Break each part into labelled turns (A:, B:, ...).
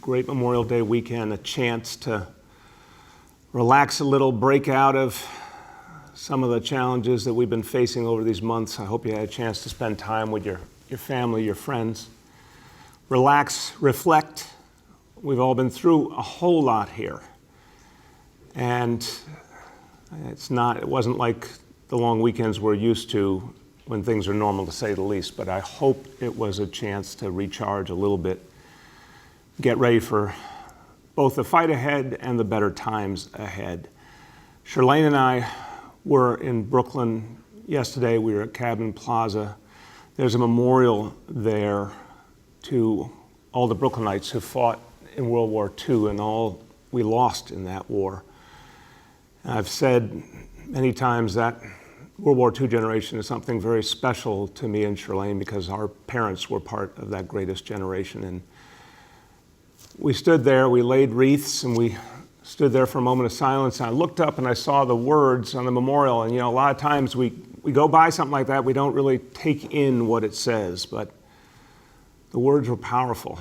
A: Great Memorial Day weekend, a chance to relax a little, break out of some of the challenges that we've been facing over these months. I hope you had a chance to spend time with your family, your friends. Relax, reflect. We've all been through a whole lot here. And it wasn't like the long weekends we're used to when things are normal, to say the least, but I hope it was a chance to recharge a little bit, get ready for both the fight ahead and the better times ahead. Charlene and I were in Brooklyn yesterday. We were at Cabin Plaza. There's a memorial there to all the Brooklynites who fought in World War II and all we lost in that war. I've said many times that World War II generation is something very special to me and Charlene because our parents were part of that greatest generation. And we stood there, we laid wreaths, and we stood there for a moment of silence. And I looked up and I saw the words on the memorial. And a lot of times we go by something like that, we don't really take in what it says, but the words were powerful.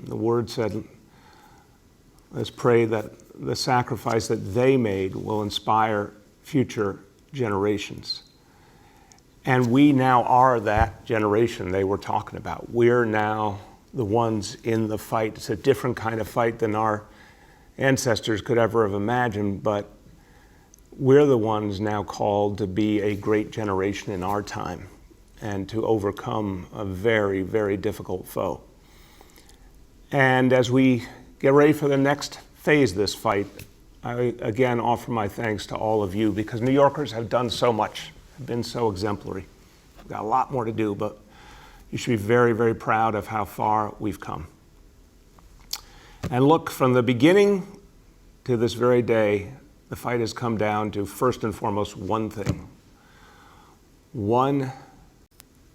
A: The word said, let's pray that the sacrifice that they made will inspire future generations. And we now are that generation they were talking about. We're now the ones in the fight. It's a different kind of fight than our ancestors could ever have imagined, but we're the ones now called to be a great generation in our time and to overcome a very, very difficult foe. And as we get ready for the next phase of this fight, I again offer my thanks to all of you because New Yorkers have done so much, have been so exemplary. We've got a lot more to do, but you should be very, very proud of how far we've come. And look, from the beginning to this very day, the fight has come down to first and foremost one thing. One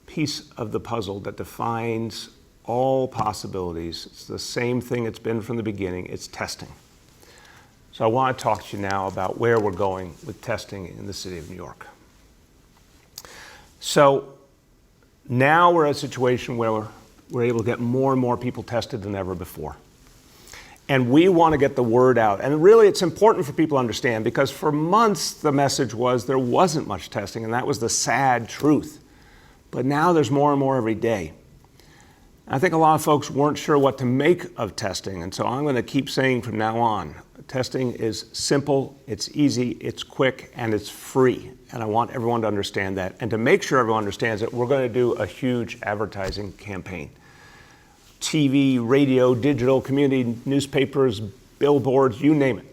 A: piece of the puzzle that defines all possibilities. It's the same thing it's been from the beginning. It's testing. So I want to talk to you now about where we're going with testing in the city of New York. So now we're at a situation where we're able to get more and more people tested than ever before. And we want to get the word out. And really it's important for people to understand because for months the message was there wasn't much testing, and that was the sad truth. But now there's more and more every day. I think a lot of folks weren't sure what to make of testing, and so I'm going to keep saying from now on, testing is simple, it's easy, it's quick, and it's free. And I want everyone to understand that. And to make sure everyone understands it, we're going to do a huge advertising campaign. TV, radio, digital, community, newspapers, billboards, you name it.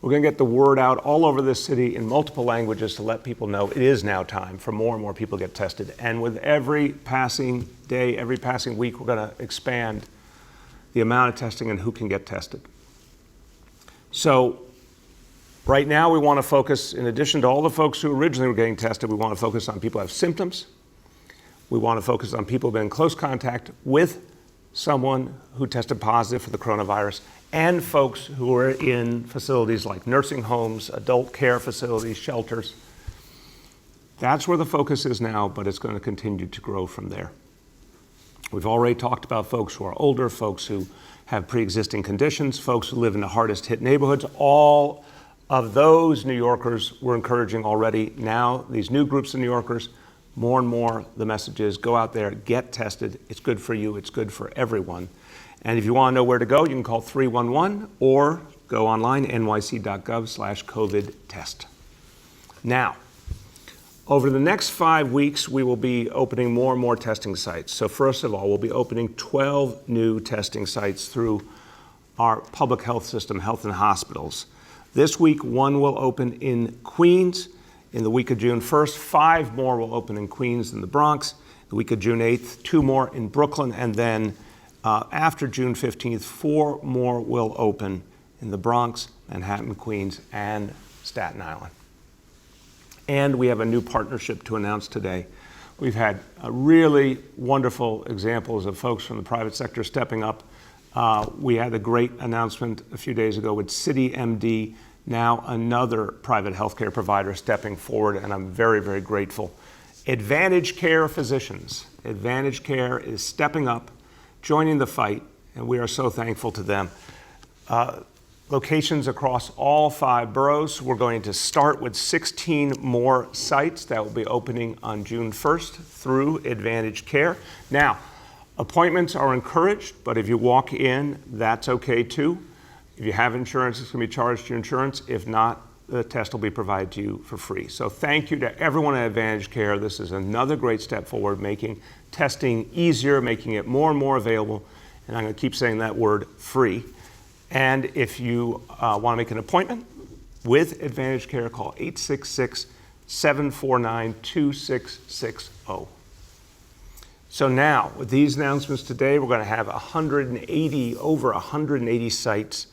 A: We're going to get the word out all over this city in multiple languages to let people know it is now time for more and more people to get tested. And with every passing day, every passing week, we're going to expand the amount of testing and who can get tested. So right now we want to focus, in addition to all the folks who originally were getting tested, we want to focus on people who have symptoms. We want to focus on people who have been in close contact with someone who tested positive for the coronavirus, and folks who are in facilities like nursing homes, adult care facilities, shelters. That's where the focus is now, but it's going to continue to grow from there. We've already talked about folks who are older, folks who have pre-existing conditions, folks who live in the hardest hit neighborhoods. All of those New Yorkers we're encouraging already. Now, these new groups of New Yorkers, more and more the message is go out there, get tested. It's good for you, it's good for everyone. And if you want to know where to go, you can call 311 or go online, nyc.gov/COVID-test. Now, over the next 5 weeks, we will be opening more and more testing sites. So first of all, we'll be opening 12 new testing sites through our public health system, health and hospitals. This week, one will open in Queens in the week of June 1st. 5 more will open in Queens and the Bronx. The week of June 8th, 2 more in Brooklyn, and then after June 15th, 4 more will open in the Bronx, Manhattan, Queens, and Staten Island. And we have a new partnership to announce today. We've had really wonderful examples of folks from the private sector stepping up. We had a great announcement a few days ago with CityMD, now another private healthcare provider stepping forward, and I'm very, very grateful. ADVANTAGECARE physicians. ADVANTAGECARE is stepping up joining the fight, and we are so thankful to them. Locations across all 5 boroughs. We're going to start with 16 more sites that will be opening on June 1st through ADVANTAGECARE. Now, appointments are encouraged, but if you walk in, that's okay too. If you have insurance, it's going to be charged to your insurance. If not, the test will be provided to you for free. So thank you to everyone at ADVANTAGECARE. This is another great step forward, making testing easier, making it more and more available. And I'm going to keep saying that word, free. And if you want to make an appointment with ADVANTAGECARE, call 866-749-2660. So now, with these announcements today, we're going to have over 180 sites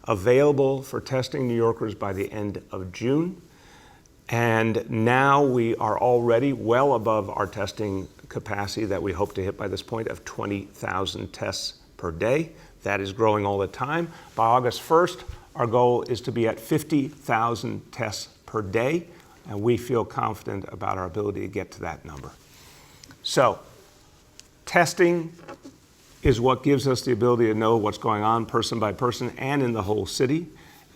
A: available for testing New Yorkers by the end of June. And now we are already well above our testing capacity that we hope to hit by this point of 20,000 tests per day. That is growing all the time. By August 1st, our goal is to be at 50,000 tests per day, and we feel confident about our ability to get to that number. So, testing is what gives us the ability to know what's going on person by person and in the whole city.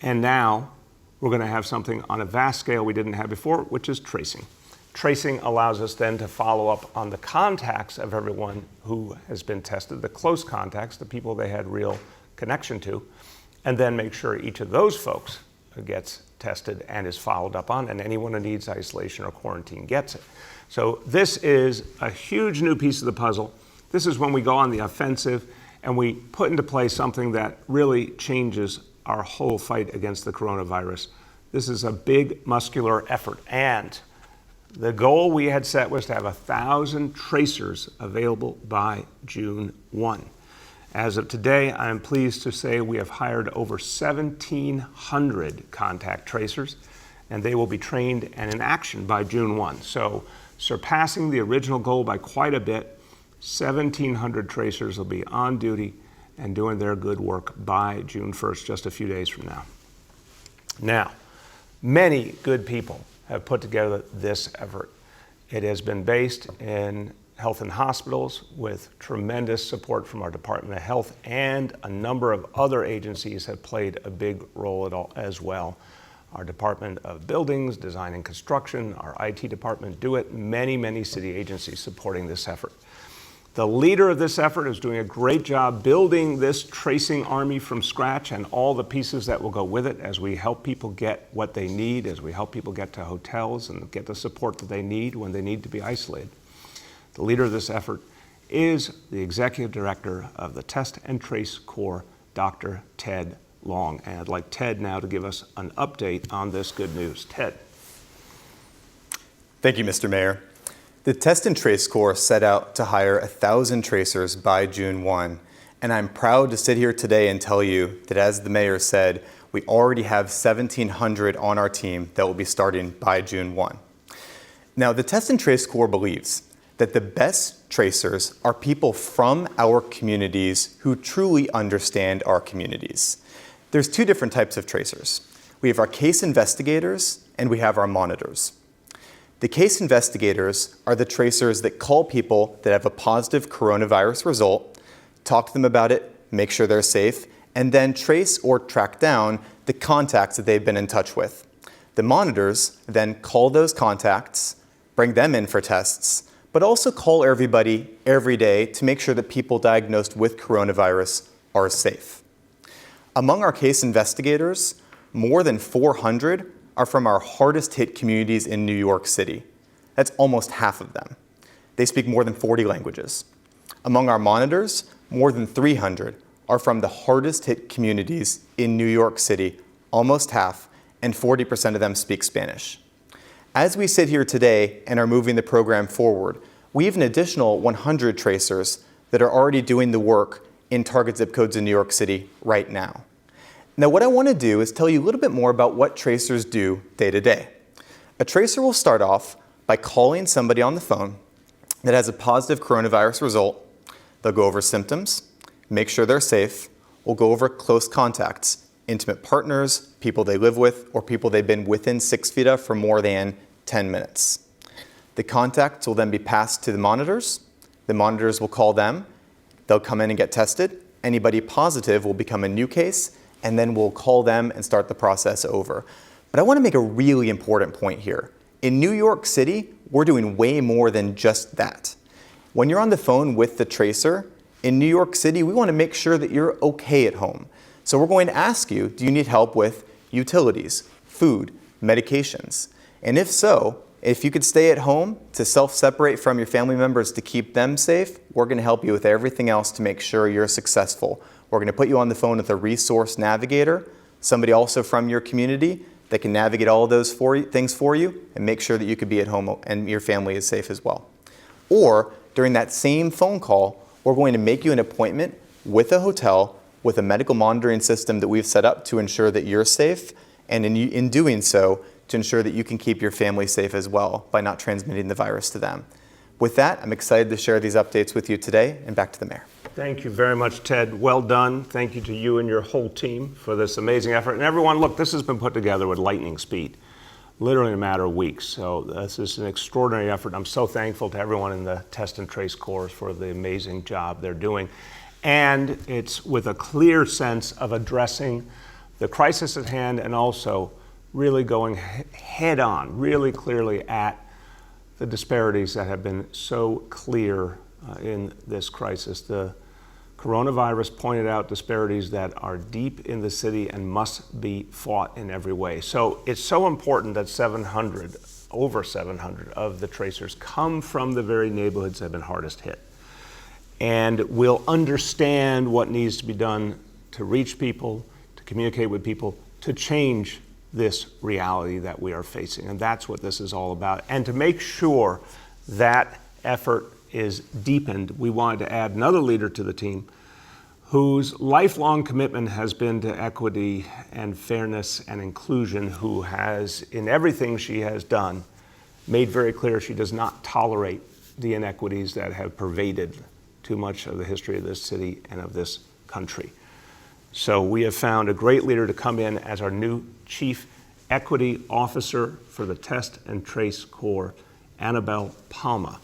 A: And now we're going to have something on a vast scale we didn't have before, which is tracing. Tracing allows us then to follow up on the contacts of everyone who has been tested, the close contacts, the people they had real connection to, and then make sure each of those folks gets tested and is followed up on, and anyone who needs isolation or quarantine gets it. So this is a huge new piece of the puzzle. This is when we go on the offensive and we put into place something that really changes our whole fight against the coronavirus. This is a big muscular effort, and the goal we had set was to have 1,000 tracers available by June 1. As of today, I am pleased to say we have hired over 1,700 contact tracers, and they will be trained and in action by June 1. So surpassing the original goal by quite a bit, 1,700 tracers will be on duty and doing their good work by June 1st, just a few days from now. Now, many good people have put together this effort. It has been based in health and hospitals with tremendous support from our Department of Health, and a number of other agencies have played a big role as well. Our Department of Buildings, Design and Construction, our IT department do it, many city agencies supporting this effort. The leader of this effort is doing a great job building this tracing army from scratch and all the pieces that will go with it as we help people get what they need, as we help people get to hotels and get the support that they need when they need to be isolated. The leader of this effort is the Executive Director of the Test and Trace Corps, Dr. Ted Long. And I'd like Ted now to give us an update on this good news. Ted.
B: Thank you, Mr. Mayor. The Test and Trace Corps set out to hire 1,000 tracers by June 1, and I'm proud to sit here today and tell you that, as the mayor said, we already have 1,700 on our team that will be starting by June 1. Now, the Test and Trace Corps believes that the best tracers are people from our communities who truly understand our communities. There's 2 different types of tracers. We have our case investigators and we have our monitors. The case investigators are the tracers that call people that have a positive coronavirus result, talk to them about it, make sure they're safe, and then trace or track down the contacts that they've been in touch with. The monitors then call those contacts, bring them in for tests, but also call everybody every day to make sure that people diagnosed with coronavirus are safe. Among our case investigators, more than 400 are from our hardest hit communities in New York City. That's almost half of them. They speak more than 40 languages. Among our monitors, more than 300 are from the hardest hit communities in New York City, almost half, and 40% of them speak Spanish. As we sit here today and are moving the program forward, we have an additional 100 tracers that are already doing the work in target zip codes in New York City right now. Now, what I want to do is tell you a little bit more about what tracers do day to day. A tracer will start off by calling somebody on the phone that has a positive coronavirus result. They'll go over symptoms, make sure they're safe. We'll go over close contacts, intimate partners, people they live with, or people they've been within 6 feet of for more than 10 minutes. The contacts will then be passed to the monitors. The monitors will call them, They'll come in and get tested. Anybody positive will become a new case, and then we'll call them and start the process over. But I want to make a really important point here. In New York City, we're doing way more than just that. When you're on the phone with the tracer, in New York City, we want to make sure that you're okay at home. So we're going to ask you, do you need help with utilities, food, medications? And if so, if you could stay at home to self-separate from your family members to keep them safe, we're going to help you with everything else to make sure you're successful. We're going to put you on the phone with a resource navigator, somebody also from your community that can navigate all of those things for you and make sure that you could be at home and your family is safe as well. Or during that same phone call, we're going to make you an appointment with a hotel with a medical monitoring system that we've set up to ensure that you're safe, and in doing so, to ensure that you can keep your family safe as well by not transmitting the virus to them. With that, I'm excited to share these updates with you today, and back to the mayor.
A: Thank you very much, Ted. Well done. Thank you to you and your whole team for this amazing effort. And everyone, look, this has been put together with lightning speed, literally in a matter of weeks. So this is an extraordinary effort. I'm so thankful to everyone in the Test and Trace Corps for the amazing job they're doing. And it's with a clear sense of addressing the crisis at hand and also really going head on, really clearly at the disparities that have been so clear in this crisis. The coronavirus pointed out disparities that are deep in the city and must be fought in every way. So it's so important that over 700 of the tracers come from the very neighborhoods that have been hardest hit. And will understand what needs to be done to reach people, to communicate with people, to change this reality that we are facing. And that's what this is all about. And to make sure that effort is deepened, we wanted to add another leader to the team whose lifelong commitment has been to equity and fairness and inclusion, who has, in everything she has done, made very clear she does not tolerate the inequities that have pervaded too much of the history of this city and of this country. So we have found a great leader to come in as our new Chief Equity Officer for the Test and Trace Corps, Annabelle Palma.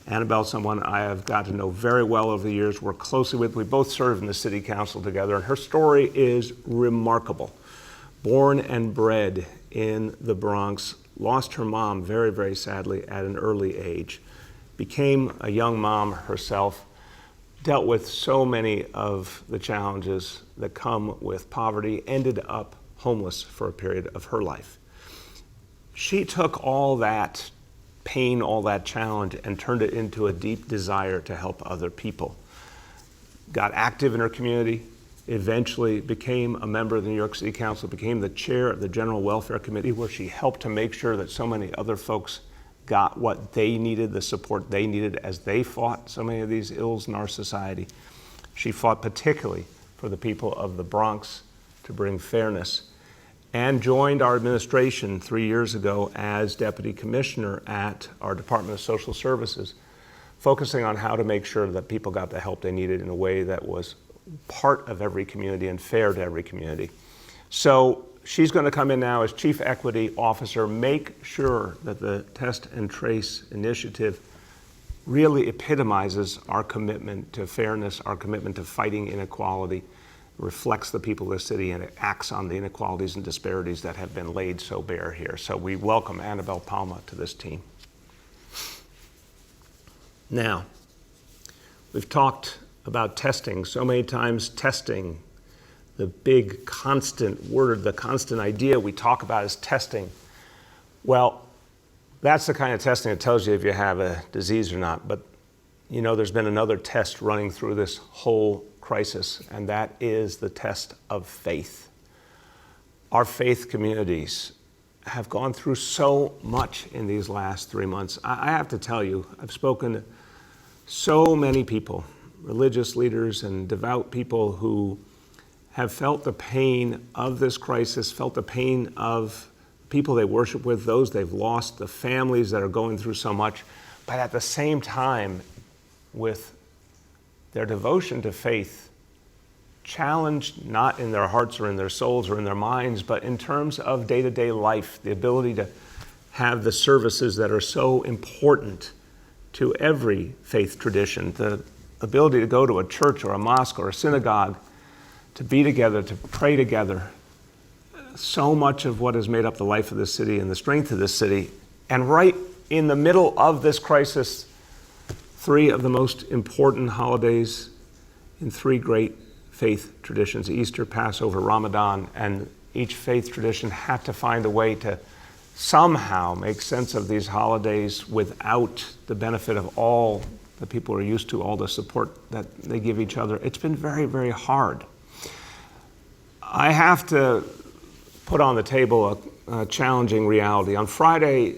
A: Annabelle, someone I have got to know very well over the years, worked closely with. We both served in the city council together, and her story is remarkable. Born and bred in the Bronx, lost her mom very, very sadly at an early age, became a young mom herself, dealt with so many of the challenges that come with poverty, ended up homeless for a period of her life. She took all that pain, all that challenge, and turned it into a deep desire to help other people. Got active in her community, eventually became a member of the New York City Council, became the chair of the General Welfare Committee, where she helped to make sure that so many other folks got what they needed, the support they needed as they fought so many of these ills in our society. She fought particularly for the people of the Bronx to bring fairness, and joined our administration 3 years ago as Deputy Commissioner at our Department of Social Services, focusing on how to make sure that people got the help they needed in a way that was part of every community and fair to every community. So she's going to come in now as Chief Equity Officer, make sure that the Test and Trace initiative really epitomizes our commitment to fairness, our commitment to fighting inequality, reflects the people of the city, and it acts on the inequalities and disparities that have been laid so bare here. So we welcome Annabelle Palma to this team. Now, we've talked about testing so many times, testing, the big constant word, the constant idea we talk about is testing. Well, that's the kind of testing that tells you if you have a disease or not. But you know, there's been another test running through this whole crisis, and that is the test of faith. Our faith communities have gone through so much in these last 3 months. I have to tell you, I've spoken to so many people, religious leaders and devout people, who have felt the pain of this crisis, felt the pain of people they worship with, those they've lost, the families that are going through so much, but at the same time, with their devotion to faith, challenged not in their hearts or in their souls or in their minds, but in terms of day-to-day life, the ability to have the services that are so important to every faith tradition, the ability to go to a church or a mosque or a synagogue, to be together, to pray together. So much of what has made up the life of this city and the strength of this city. And right in the middle of this crisis, three of the most important holidays in three great faith traditions, Easter, Passover, Ramadan, and each faith tradition had to find a way to somehow make sense of these holidays without the benefit of all the people are used to, all the support that they give each other. It's been very, very hard. I have to put on the table a challenging reality. On Friday,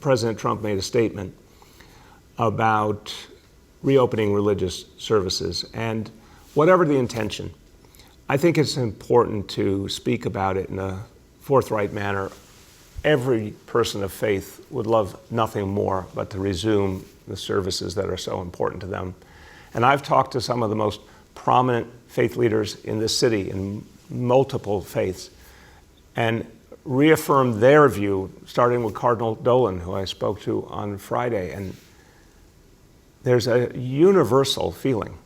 A: President Trump made a statement about reopening religious services. And whatever the intention, I think it's important to speak about it in a forthright manner. Every person of faith would love nothing more but to resume the services that are so important to them. And I've talked to some of the most prominent faith leaders in this city in multiple faiths and reaffirmed their view, starting with Cardinal Dolan, who I spoke to on Friday. And there's a universal feeling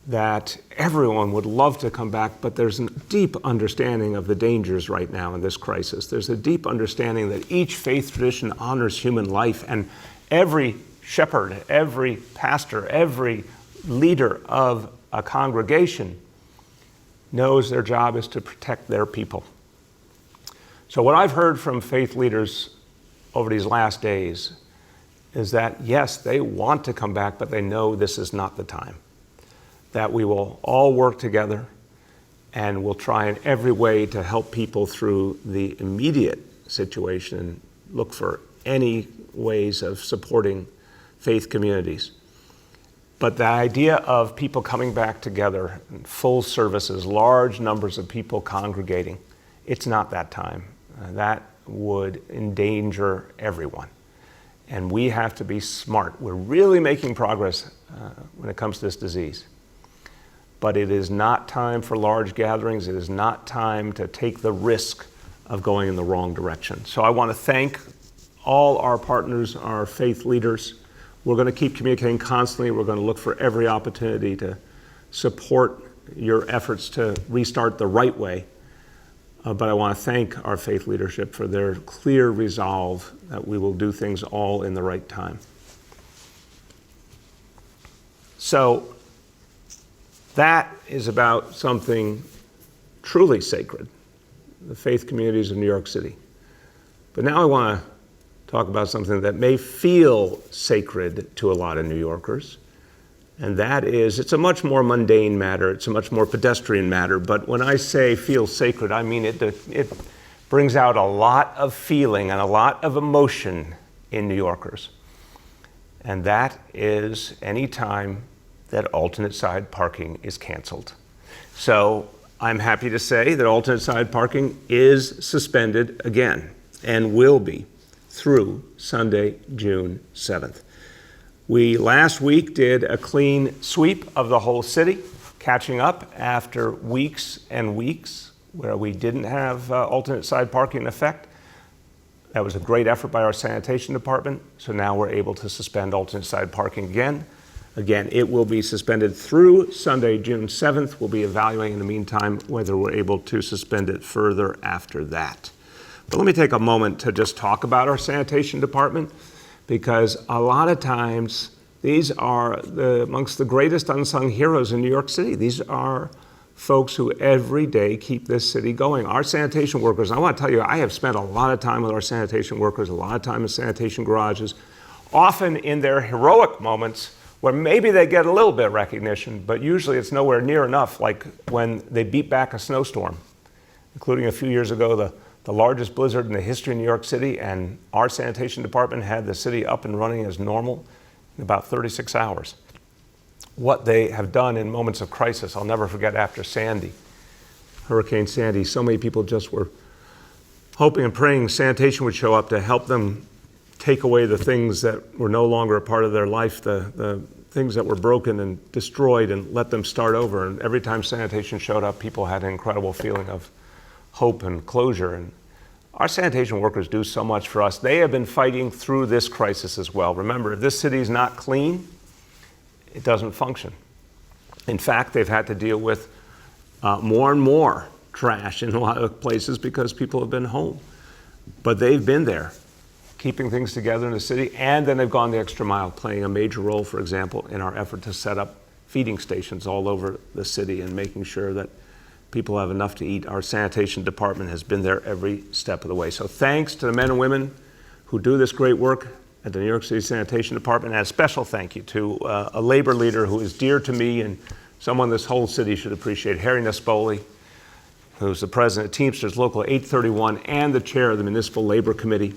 A: that everyone would love to come back, but there's a deep understanding of the dangers right now in this crisis. There's a deep understanding that each faith tradition honors human life, and every shepherd, every pastor, every leader of a congregation knows their job is to protect their people. So what I've heard from faith leaders over these last days is that, yes, they want to come back, but they know this is not the time. That we will all work together and we'll try in every way to help people through the immediate situation and look for any ways of supporting faith communities. But the idea of people coming back together, full services, large numbers of people congregating, it's not that time. That would endanger everyone. And we have to be smart. We're really making progress when it comes to this disease. But it is not time for large gatherings. It is not time to take the risk of going in the wrong direction. So I want to thank all our partners, our faith leaders. We're going to keep communicating constantly. We're going to look for every opportunity to support your efforts to restart the right way. But I want to thank our faith leadership for their clear resolve that we will do things all in the right time. So that is about something truly sacred, the faith communities of New York City. But now I want to talk about something that may feel sacred to a lot of New Yorkers. And that is, it's a much more mundane matter, it's a much more pedestrian matter, but when I say feel sacred, I mean it brings out a lot of feeling and a lot of emotion in New Yorkers. And that is any time that alternate side parking is canceled. So I'm happy to say that alternate side parking is suspended again and will be through Sunday, June 7th. We last week did a clean sweep of the whole city, catching up after weeks and weeks where we didn't have alternate side parking in effect. That was a great effort by our sanitation department, so now we're able to suspend alternate side parking again. Again, it will be suspended through Sunday, June 7th. We'll be evaluating in the meantime whether we're able to suspend it further after that. But let me take a moment to just talk about our sanitation department, because a lot of times these are amongst the greatest unsung heroes in New York City. These are folks who every day keep this city going. Our sanitation workers, and I want to tell you, I have spent a lot of time with our sanitation workers, a lot of time in sanitation garages, often in their heroic moments where maybe they get a little bit of recognition, but usually it's nowhere near enough, like when they beat back a snowstorm, including a few years ago, the largest blizzard in the history of New York City, and our sanitation department had the city up and running as normal in about 36 hours. What they have done in moments of crisis, I'll never forget after Sandy, Hurricane Sandy, so many people just were hoping and praying sanitation would show up to help them take away the things that were no longer a part of their life, the things that were broken and destroyed, and let them start over. And every time sanitation showed up, people had an incredible feeling of hope and closure. And our sanitation workers do so much for us. They have been fighting through this crisis as well. Remember, if this city is not clean, it doesn't function. In fact, they've had to deal with more and more trash in a lot of places because people have been home. But they've been there, keeping things together in the city, and then they've gone the extra mile, playing a major role, for example, in our effort to set up feeding stations all over the city and making sure that people have enough to eat. Our sanitation department has been there every step of the way. So thanks to the men and women who do this great work at the New York City Sanitation Department, and a special thank you to a labor leader who is dear to me and someone this whole city should appreciate, Harry Nespoli, who's the president of Teamsters Local 831 and the chair of the Municipal Labor Committee,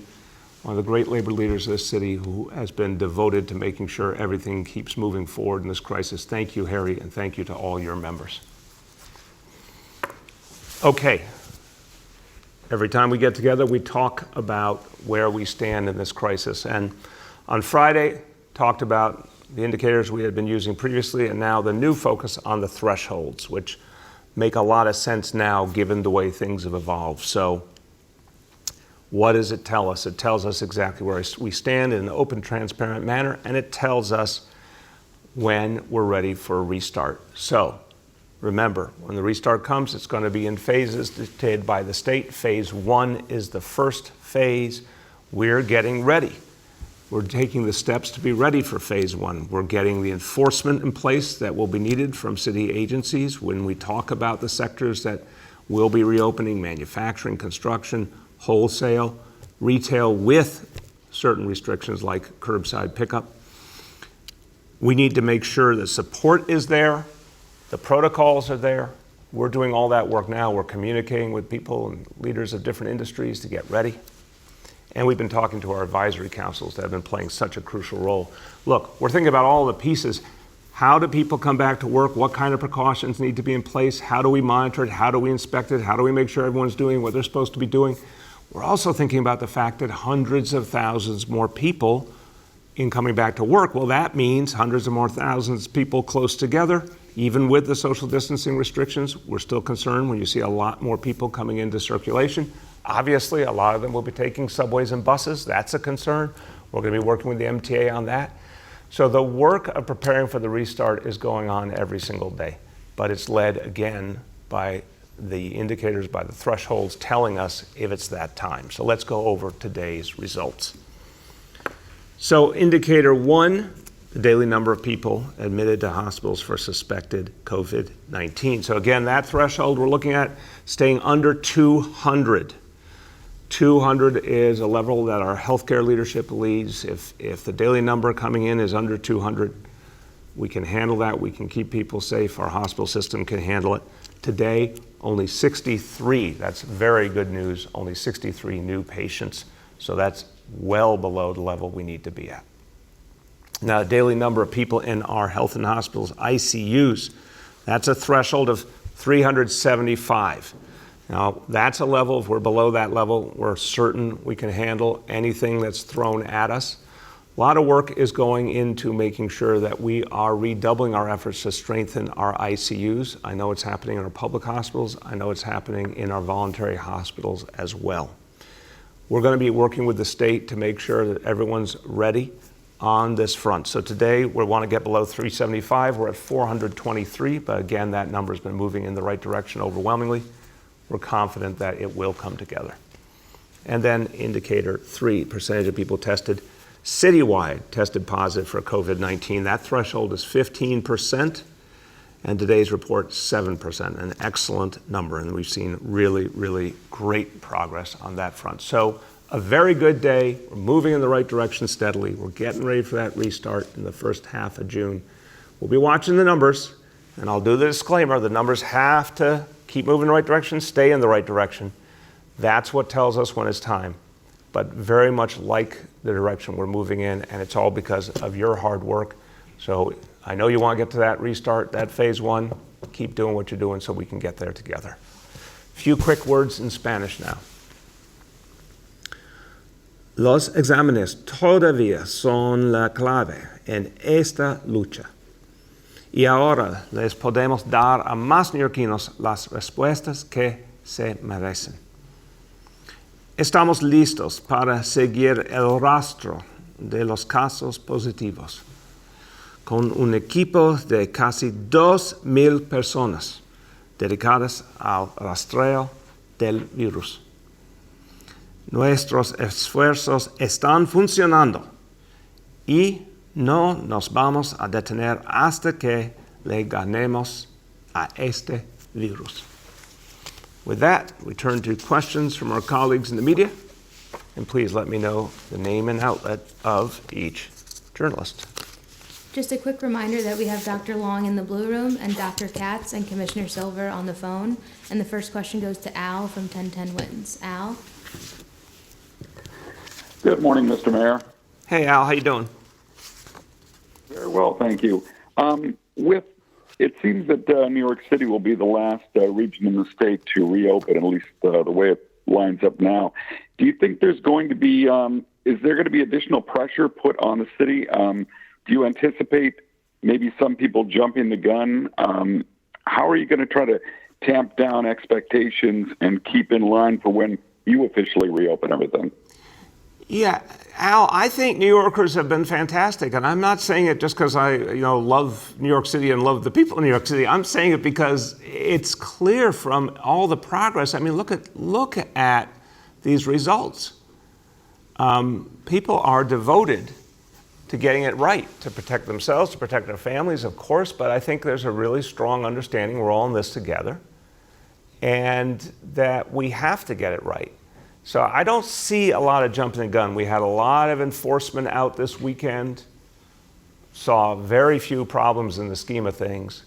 A: one of the great labor leaders of this city who has been devoted to making sure everything keeps moving forward in this crisis. Thank you, Harry, and thank you to all your members. Okay. Every time we get together, we talk about where we stand in this crisis. And on Friday, talked about the indicators we had been using previously, and now the new focus on the thresholds, which make a lot of sense now given the way things have evolved. So what does it tell us? It tells us exactly where we stand in an open, transparent manner, and it tells us when we're ready for a restart. So remember, when the restart comes, it's going to be in phases dictated by the state. Phase 1 is the first phase. We're getting ready. We're taking the steps to be ready for phase 1. We're getting the enforcement in place that will be needed from city agencies when we talk about the sectors that will be reopening: manufacturing, construction, wholesale, retail, with certain restrictions like curbside pickup. We need to make sure the support is there. The protocols are there. We're doing all that work now. We're communicating with people and leaders of different industries to get ready. And we've been talking to our advisory councils that have been playing such a crucial role. Look, we're thinking about all the pieces. How do people come back to work? What kind of precautions need to be in place? How do we monitor it? How do we inspect it? How do we make sure everyone's doing what they're supposed to be doing? We're also thinking about the fact that hundreds of thousands more people in coming back to work. Well, that means hundreds of more thousands of people close together. Even with the social distancing restrictions, we're still concerned when you see a lot more people coming into circulation. Obviously, a lot of them will be taking subways and buses. That's a concern. We're going to be working with the MTA on that. So the work of preparing for the restart is going on every single day, but it's led again by the indicators, by the thresholds telling us if it's that time. So let's go over today's results. So indicator 1, the daily number of people admitted to hospitals for suspected COVID-19. So again, that threshold we're looking at staying under 200. 200 is a level that our healthcare leadership leads. If the daily number coming in is under 200, we can handle that. We can keep people safe. Our hospital system can handle it. Today, only 63. That's very good news. Only 63 new patients. So that's well below the level we need to be at. Now, the daily number of people in our health and hospitals ICUs, that's a threshold of 375. Now, that's a level. If we're below that level, we're certain we can handle anything that's thrown at us. A lot of work is going into making sure that we are redoubling our efforts to strengthen our ICUs. I know it's happening in our public hospitals. I know it's happening in our voluntary hospitals as well. We're going to be working with the state to make sure that everyone's ready on this front. So today we want to get below 375. We're at 423, but again, that number's been moving in the right direction overwhelmingly. We're confident that it will come together. And then indicator 3, percentage of people tested citywide tested positive for COVID-19. That threshold is 15%, and today's report 7%, an excellent number, and we've seen really, really great progress on that front. So a very good day. We're moving in the right direction steadily. We're getting ready for that restart in the first half of June. We'll be watching the numbers, and I'll do the disclaimer. The numbers have to keep moving in the right direction, stay in the right direction. That's what tells us when it's time. But very much like the direction we're moving in, and it's all because of your hard work. So I know you want to get to that restart, that phase 1. Keep doing what you're doing so we can get there together. A few quick words in Spanish now. Los exámenes todavía son la clave en esta lucha. Y ahora les podemos dar a más neoyorquinos las respuestas que se merecen. Estamos listos para seguir el rastro de los casos positivos. con un equipo de casi 2,000 personas dedicadas al rastreo del virus. Nuestros esfuerzos están funcionando y no nos vamos a detener hasta que le ganemos a este virus. With that, we turn to questions from our colleagues in the media, and please let me know the name and outlet of each journalist.
C: Just a quick reminder that we have Dr. Long in the blue room and Dr. Katz and Commissioner Silver on the phone. And the first question goes to Al from 1010 Wins. Al?
D: Good morning, Mr. Mayor.
A: Hey, Al, how you doing?
D: Very well, thank you. It seems that New York City will be the last region in the state to reopen, at least the way it lines up now. Do you think there's going to be, is there going to be additional pressure put on the city? Do you anticipate maybe some people jumping the gun? How are you going to try to tamp down expectations and keep in line for when you officially reopen everything?
A: Yeah, Al, I think New Yorkers have been fantastic, and I'm not saying it just because I, love New York City and love the people in New York City. I'm saying it because it's clear from all the progress. I mean, look at these results. People are devoted to getting it right, to protect themselves, to protect their families, of course, but I think there's a really strong understanding we're all in this together and that we have to get it right. So I don't see a lot of jumping the gun. We had a lot of enforcement out this weekend, saw very few problems in the scheme of things.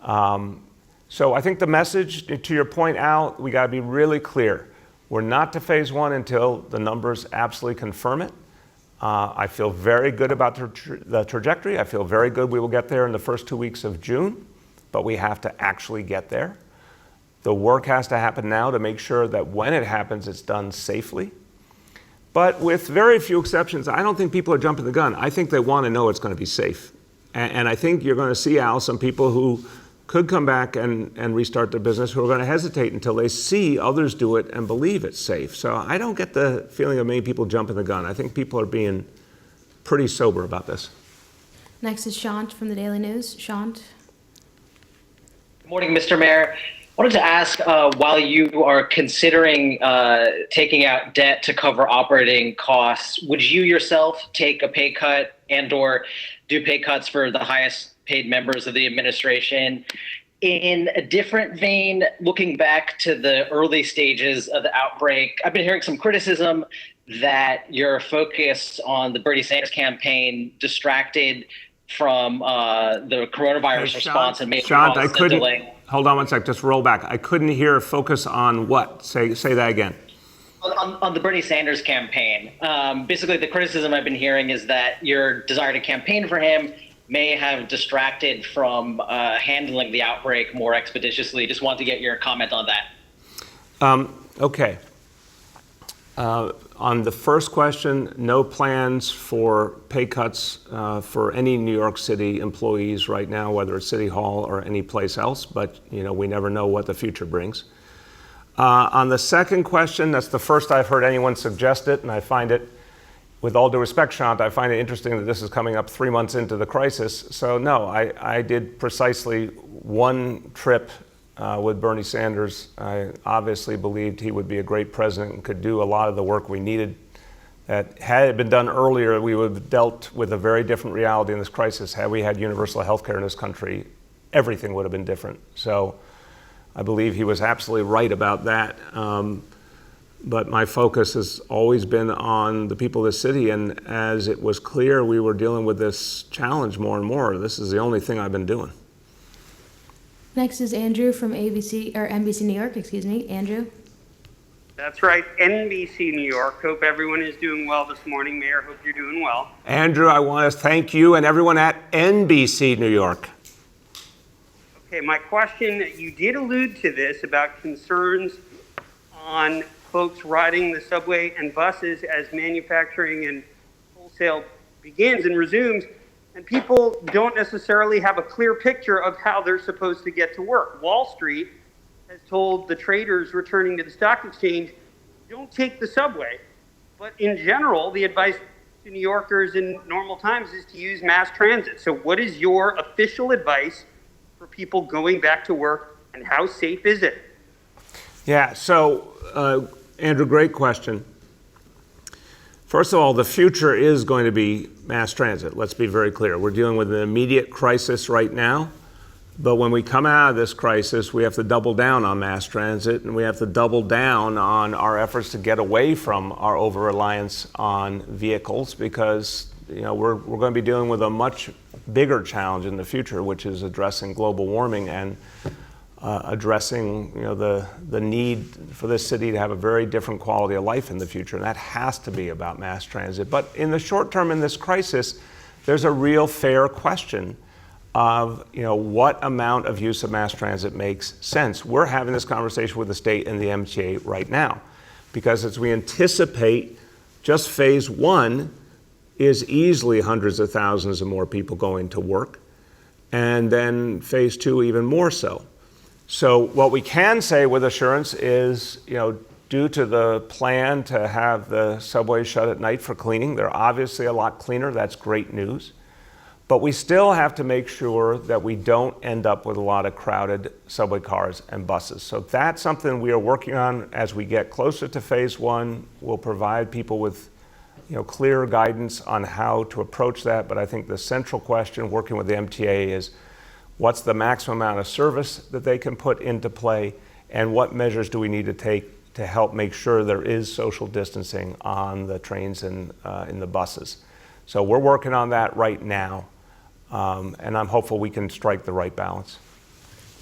A: So I think the message, to your point, Al, we gotta be really clear. We're not to phase one until the numbers absolutely confirm it. I feel very good about the trajectory. I feel very good we will get there in the first 2 weeks of June, but we have to actually get there. The work has to happen now to make sure that when it happens, it's done safely. But with very few exceptions, I don't think people are jumping the gun. I think they want to know it's going to be safe. And I think you're going to see, Al, some people who could come back and restart their business who are going to hesitate until they see others do it and believe it's safe. So I don't get the feeling of many people jumping the gun. I think people are being pretty sober about this.
C: Next is Shant from the Daily News. Shant?
E: Good morning, Mr. Mayor. I wanted to ask, while you are considering taking out debt to cover operating costs, would you yourself take a pay cut and/or do pay cuts for the highest paid members of the administration? In a different vein, looking back to the early stages of the outbreak, I've been hearing some criticism that your focus on the Bernie Sanders campaign distracted from the coronavirus response and made
A: Shant, I
E: a
A: couldn't.
E: delay.
A: Hold on one sec. Just roll back. I couldn't hear focus on what. Say that again.
E: On the Bernie Sanders campaign. Basically, the criticism I've been hearing is that your desire to campaign for him may have distracted from handling the outbreak more expeditiously. Just want to get your comment on that.
A: Okay. On the first question, no plans for pay cuts for any New York City employees right now, whether it's City Hall or any place else, but we never know what the future brings. On the second question, that's the first I've heard anyone suggest it, and I find it, with all due respect, Shant, I find it interesting that this is coming up 3 months into the crisis. So no, I did precisely one trip with Bernie Sanders. I obviously believed he would be a great president and could do a lot of the work we needed. That had it been done earlier, we would have dealt with a very different reality in this crisis. Had we had universal health care in this country, everything would have been different. So I believe he was absolutely right about that. But my focus has always been on the people of the city, and as it was clear we were dealing with this challenge more and more, this is the only thing I've been doing.
C: Next is Andrew from NBC New York, Andrew.
F: That's right, NBC New York. Hope everyone is doing well this morning. Mayor, hope you're doing well.
A: Andrew, I want to thank you and everyone at NBC New York.
F: Okay, my question, you did allude to this about concerns on folks riding the subway and buses as manufacturing and wholesale begins and resumes, and people don't necessarily have a clear picture of how they're supposed to get to work. Wall Street has told the traders returning to the stock exchange, don't take the subway. But in general, the advice to New Yorkers in normal times is to use mass transit. So what is your official advice for people going back to work, and how safe is it?
A: Yeah, so Andrew, great question. First of all, the future is going to be mass transit. Let's be very clear. We're dealing with an immediate crisis right now, but when we come out of this crisis, we have to double down on mass transit, and we have to double down on our efforts to get away from our over-reliance on vehicles, because we're going to be dealing with a much bigger challenge in the future, which is addressing global warming and addressing the need for this city to have a very different quality of life in the future, and that has to be about mass transit. But in the short term, in this crisis, there's a real fair question of what amount of use of mass transit makes sense. We're having this conversation with the state and the MTA right now, because as we anticipate, just phase one is easily hundreds of thousands of more people going to work, and then phase two even more so. So what we can say with assurance is, due to the plan to have the subways shut at night for cleaning, they're obviously a lot cleaner. That's great news. But we still have to make sure that we don't end up with a lot of crowded subway cars and buses. So that's something we are working on as we get closer to phase one. We'll provide people with clear guidance on how to approach that. But I think the central question working with the MTA is, what's the maximum amount of service that they can put into play, and what measures do we need to take to help make sure there is social distancing on the trains and in the buses? So we're working on that right now, and I'm hopeful we can strike the right balance.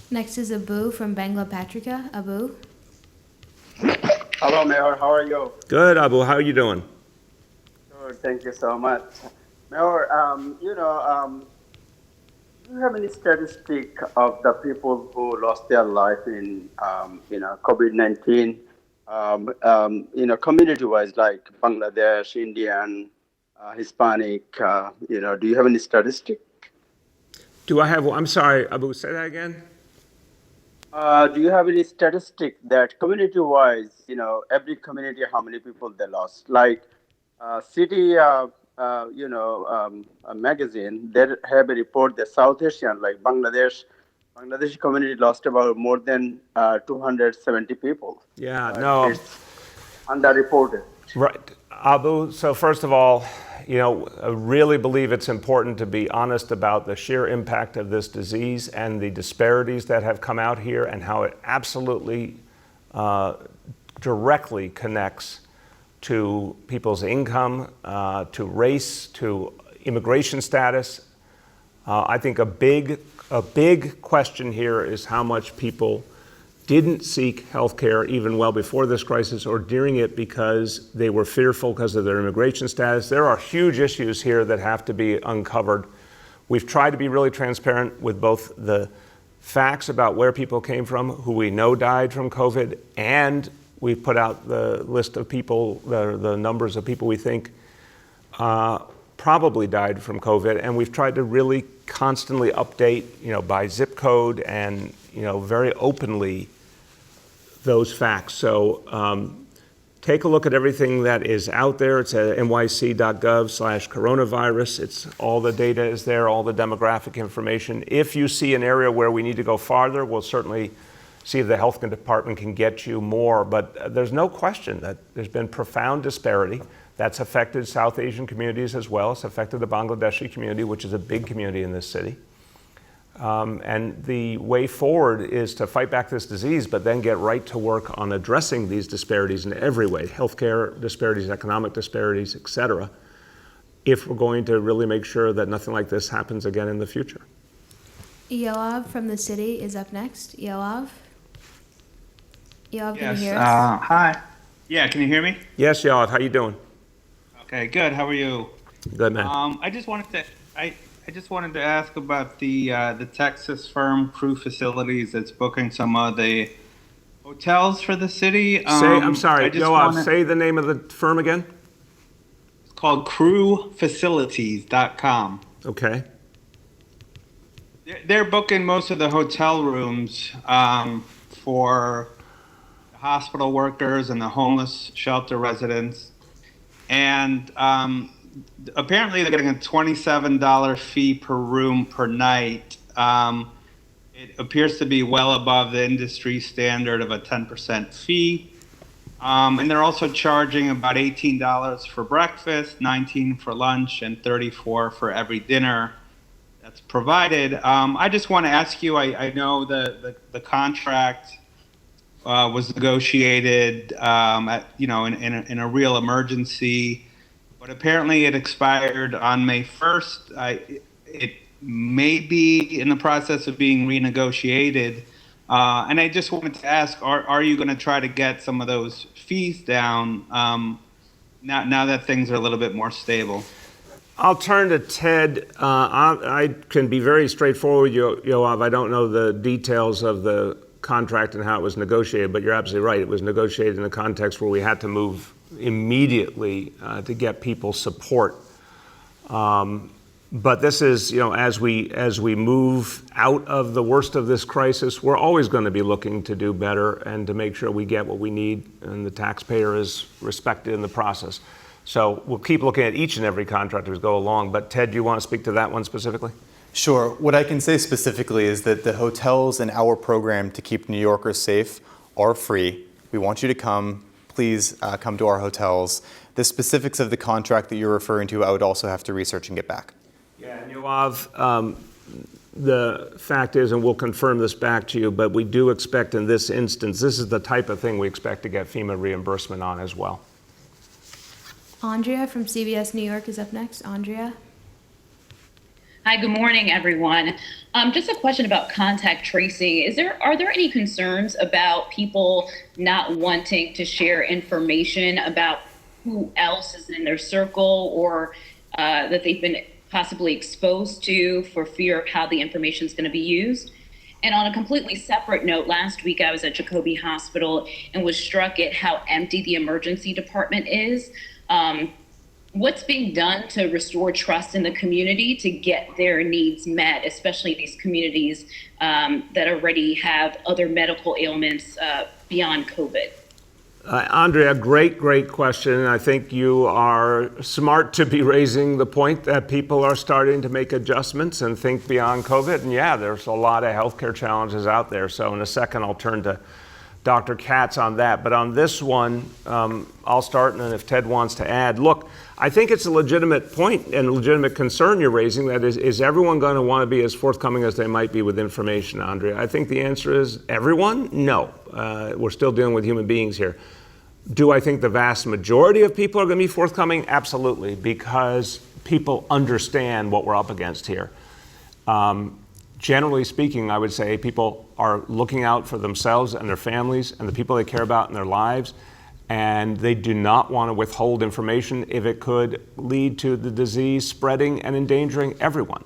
C: Next is Abu from Bangla Patrika. Abu?
G: Hello, Mayor. How are you?
A: Good, Abu. How are you doing?
G: Good. Thank you so much. Mayor, do you have any statistic of the people who lost their life in, COVID-19, community-wise, like Bangladesh, Indian, Hispanic, do you have any statistic?
A: I'm sorry, Abu, say that again?
G: Do you have any statistic that community-wise, every community, how many people they lost? Like city, a magazine, they have a report that South Asian, like Bangladeshi community lost about more than 270 people.
A: Yeah, no.
G: It's underreported.
A: Right. Abu, so first of all, I really believe it's important to be honest about the sheer impact of this disease and the disparities that have come out here, and how it absolutely directly connects to people's income, to race, to immigration status. I think a big question here is how much people didn't seek health care even well before this crisis, or during it, because they were fearful because of their immigration status. There are huge issues here that have to be uncovered. We've tried to be really transparent with both the facts about where people came from, who we know died from COVID, and we've put out the list of people, the numbers of people we think probably died from COVID, and we've tried to really constantly update, by zip code and, very openly those facts. So take a look at everything that is out there. It's at nyc.gov/coronavirus. It's all the data is there, all the demographic information. If you see an area where we need to go farther, we'll certainly see if the health department can get you more. But there's no question that there's been profound disparity. That's affected South Asian communities as well. It's affected the Bangladeshi community, which is a big community in this city. And the way forward is to fight back this disease, but then get right to work on addressing these disparities in every way, healthcare disparities, economic disparities, et cetera, if we're going to really make sure that nothing like this happens again in the future.
C: Yoav from the city is up next. Yoav? Yoav, can you hear us?
H: Hi. Yeah, can you hear me?
A: Yes, Yoav, how you doing?
H: Okay, good. How are you?
A: Good, man.
H: I just wanted to ask about the Texas firm Crew Facilities that's booking some of the hotels for the city.
A: I'm sorry, Yoav, say the name of the firm again.
H: It's called crewfacilities.com.
A: Okay.
H: They're booking most of the hotel rooms for hospital workers and the homeless shelter residents. And apparently they're getting a $27 fee per room per night. It appears to be well above the industry standard of a 10% fee. And they're also charging about $18 for breakfast, $19 for lunch, and $34 for every dinner that's provided. I just want to ask you, I know the contract was negotiated in a real emergency, but apparently it expired on May 1st. It may be in the process of being renegotiated. And I just wanted to ask, are you going to try to get some of those fees down now that things are a little bit more stable?
A: I'll turn to Ted. I can be very straightforward, Yoav. I don't know the details of the contract and how it was negotiated, but you're absolutely right. It was negotiated in a context where we had to move immediately to get people support. But this is, as we move out of the worst of this crisis, we're always going to be looking to do better and to make sure we get what we need and the taxpayer is respected in the process. So we'll keep looking at each and every contract as we go along. But Ted, do you want to speak to that one specifically?
B: Sure. What I can say specifically is that the hotels in our program to keep New Yorkers safe are free. We want you to come. Please come to our hotels. The specifics of the contract that you're referring to, I would also have to research and get back.
A: Yeah, and Yoav, the fact is, and we'll confirm this back to you, but we do expect in this instance, this is the type of thing we expect to get FEMA reimbursement on as well.
C: Andrea from CBS New York is up next. Andrea.
I: Hi, good morning, everyone. Just a question about contact tracing. Are there any concerns about people not wanting to share information about who else is in their circle or that they've been possibly exposed to for fear of how the information is going to be used? And on a completely separate note, last week I was at Jacoby Hospital and was struck at how empty the emergency department is. What's being done to restore trust in the community to get their needs met, especially these communities that already have other medical ailments beyond COVID?
A: Andrea, great question. I think you are smart to be raising the point that people are starting to make adjustments and think beyond COVID. And yeah, there's a lot of healthcare challenges out there. So in a second, I'll turn to Dr. Katz on that. But on this one, I'll start, and then if Ted wants to add. Look, I think it's a legitimate point and a legitimate concern you're raising. That is everyone going to want to be as forthcoming as they might be with information, Andrea? I think the answer is everyone? No. We're still dealing with human beings here. Do I think the vast majority of people are going to be forthcoming? Absolutely, because people understand what we're up against here. Generally speaking, I would say people are looking out for themselves and their families and the people they care about in their lives, and they do not want to withhold information if it could lead to the disease spreading and endangering everyone.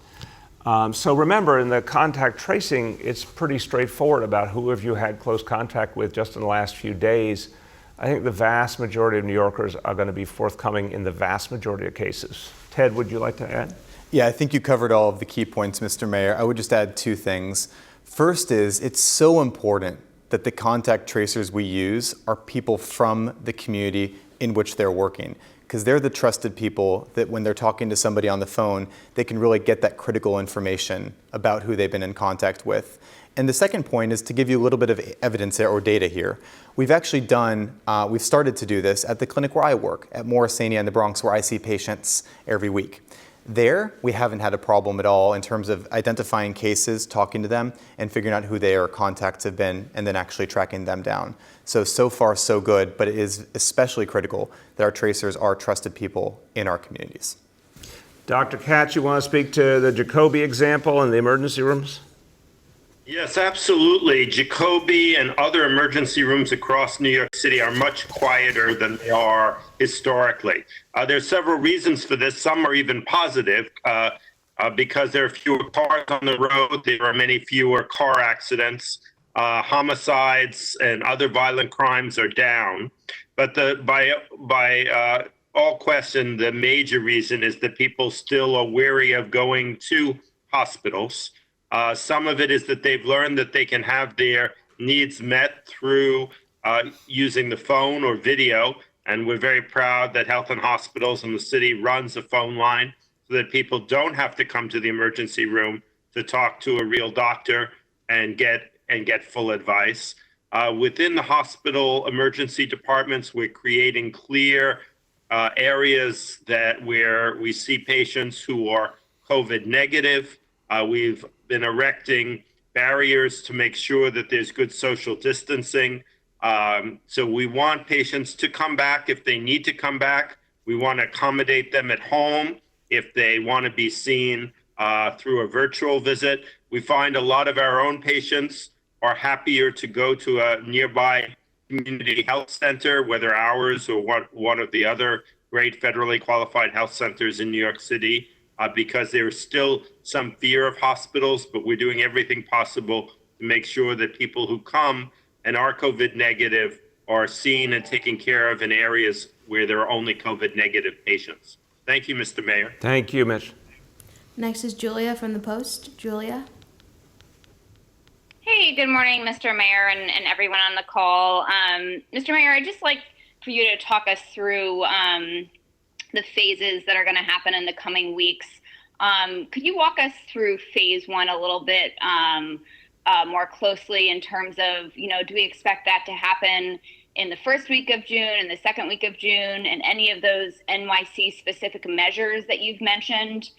A: So remember, in the contact tracing, it's pretty straightforward about who have you had close contact with just in the last few days. I think the vast majority of New Yorkers are going to be forthcoming in the vast majority of cases. Ted, would you like to add?
B: Yeah, I think you covered all of the key points, Mr. Mayor. I would just add two things. First is, it's so important that the contact tracers we use are people from the community in which they're working, because they're the trusted people that when they're talking to somebody on the phone, they can really get that critical information about who they've been in contact with. And the second point is to give you a little bit of evidence or data here. We've actually we've started to do this at the clinic where I work, at Morrisania in the Bronx, where I see patients every week. There, we haven't had a problem at all in terms of identifying cases, talking to them, and figuring out who their contacts have been, and then actually tracking them down. So far, so good, but it is especially critical that our tracers are trusted people in our communities.
A: Dr. Katz, you want to speak to the Jacoby example and the emergency rooms?
J: Yes, absolutely. Jacoby and other emergency rooms across New York City are much quieter than they are historically. There's several reasons for this. Some are even positive because there are fewer cars on the road. There are many fewer car accidents. Homicides and other violent crimes are down. But by all question, the major reason is that people still are wary of going to hospitals. Some of it is that they've learned that they can have their needs met through using the phone or video. And we're very proud that Health and Hospitals in the city runs a phone line so that people don't have to come to the emergency room to talk to a real doctor and get full advice. Within the hospital emergency departments, we're creating clear areas where we see patients who are COVID negative. We've been erecting barriers to make sure that there's good social distancing. So we want patients to come back if they need to come back. We want to accommodate them at home if they want to be seen through a virtual visit. We find a lot of our own patients are happier to go to a nearby community health center, whether ours or one of the other great federally qualified health centers in New York City, because there's still some fear of hospitals, but we're doing everything possible to make sure that people who come and are COVID negative are seen and taken care of in areas where there are only COVID negative patients. Thank you, Mr. Mayor.
A: Thank you, Mitch.
C: Next is Julia from the Post. Julia?
K: Hey, good morning, Mr. Mayor and everyone on the call. Mr. Mayor, I'd just like for you to talk us through the phases that are going to happen in the coming weeks. Could you walk us through phase one a little bit more closely in terms of, do we expect that to happen in the first week of June and the second week of June, and any of those NYC specific measures that you've mentioned?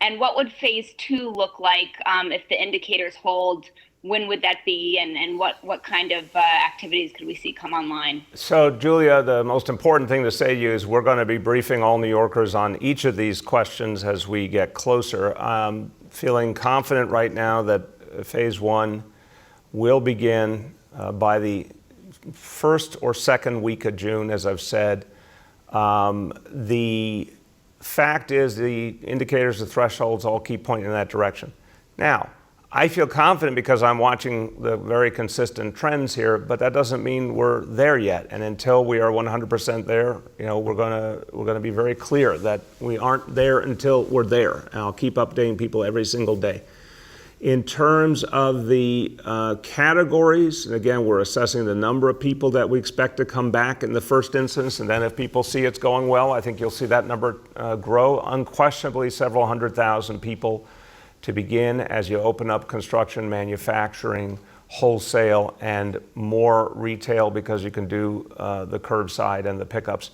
K: And what would phase two look like if the indicators hold? When would that be, and what kind of activities could we see come online?
A: So, Julia, the most important thing to say to you is we're going to be briefing all New Yorkers on each of these questions as we get closer. I'm feeling confident right now that phase one will begin by the first or second week of June, as I've said. The fact is the indicators, the thresholds all keep pointing in that direction. Now, I feel confident because I'm watching the very consistent trends here, but that doesn't mean we're there yet. And until we are 100% there, we're gonna be very clear that we aren't there until we're there. And I'll keep updating people every single day. In terms of the categories, and again, we're assessing the number of people that we expect to come back in the first instance, and then if people see it's going well, I think you'll see that number grow. Unquestionably, several 100,000 people to begin as you open up construction, manufacturing, wholesale, and more retail because you can do the curbside and the pickups.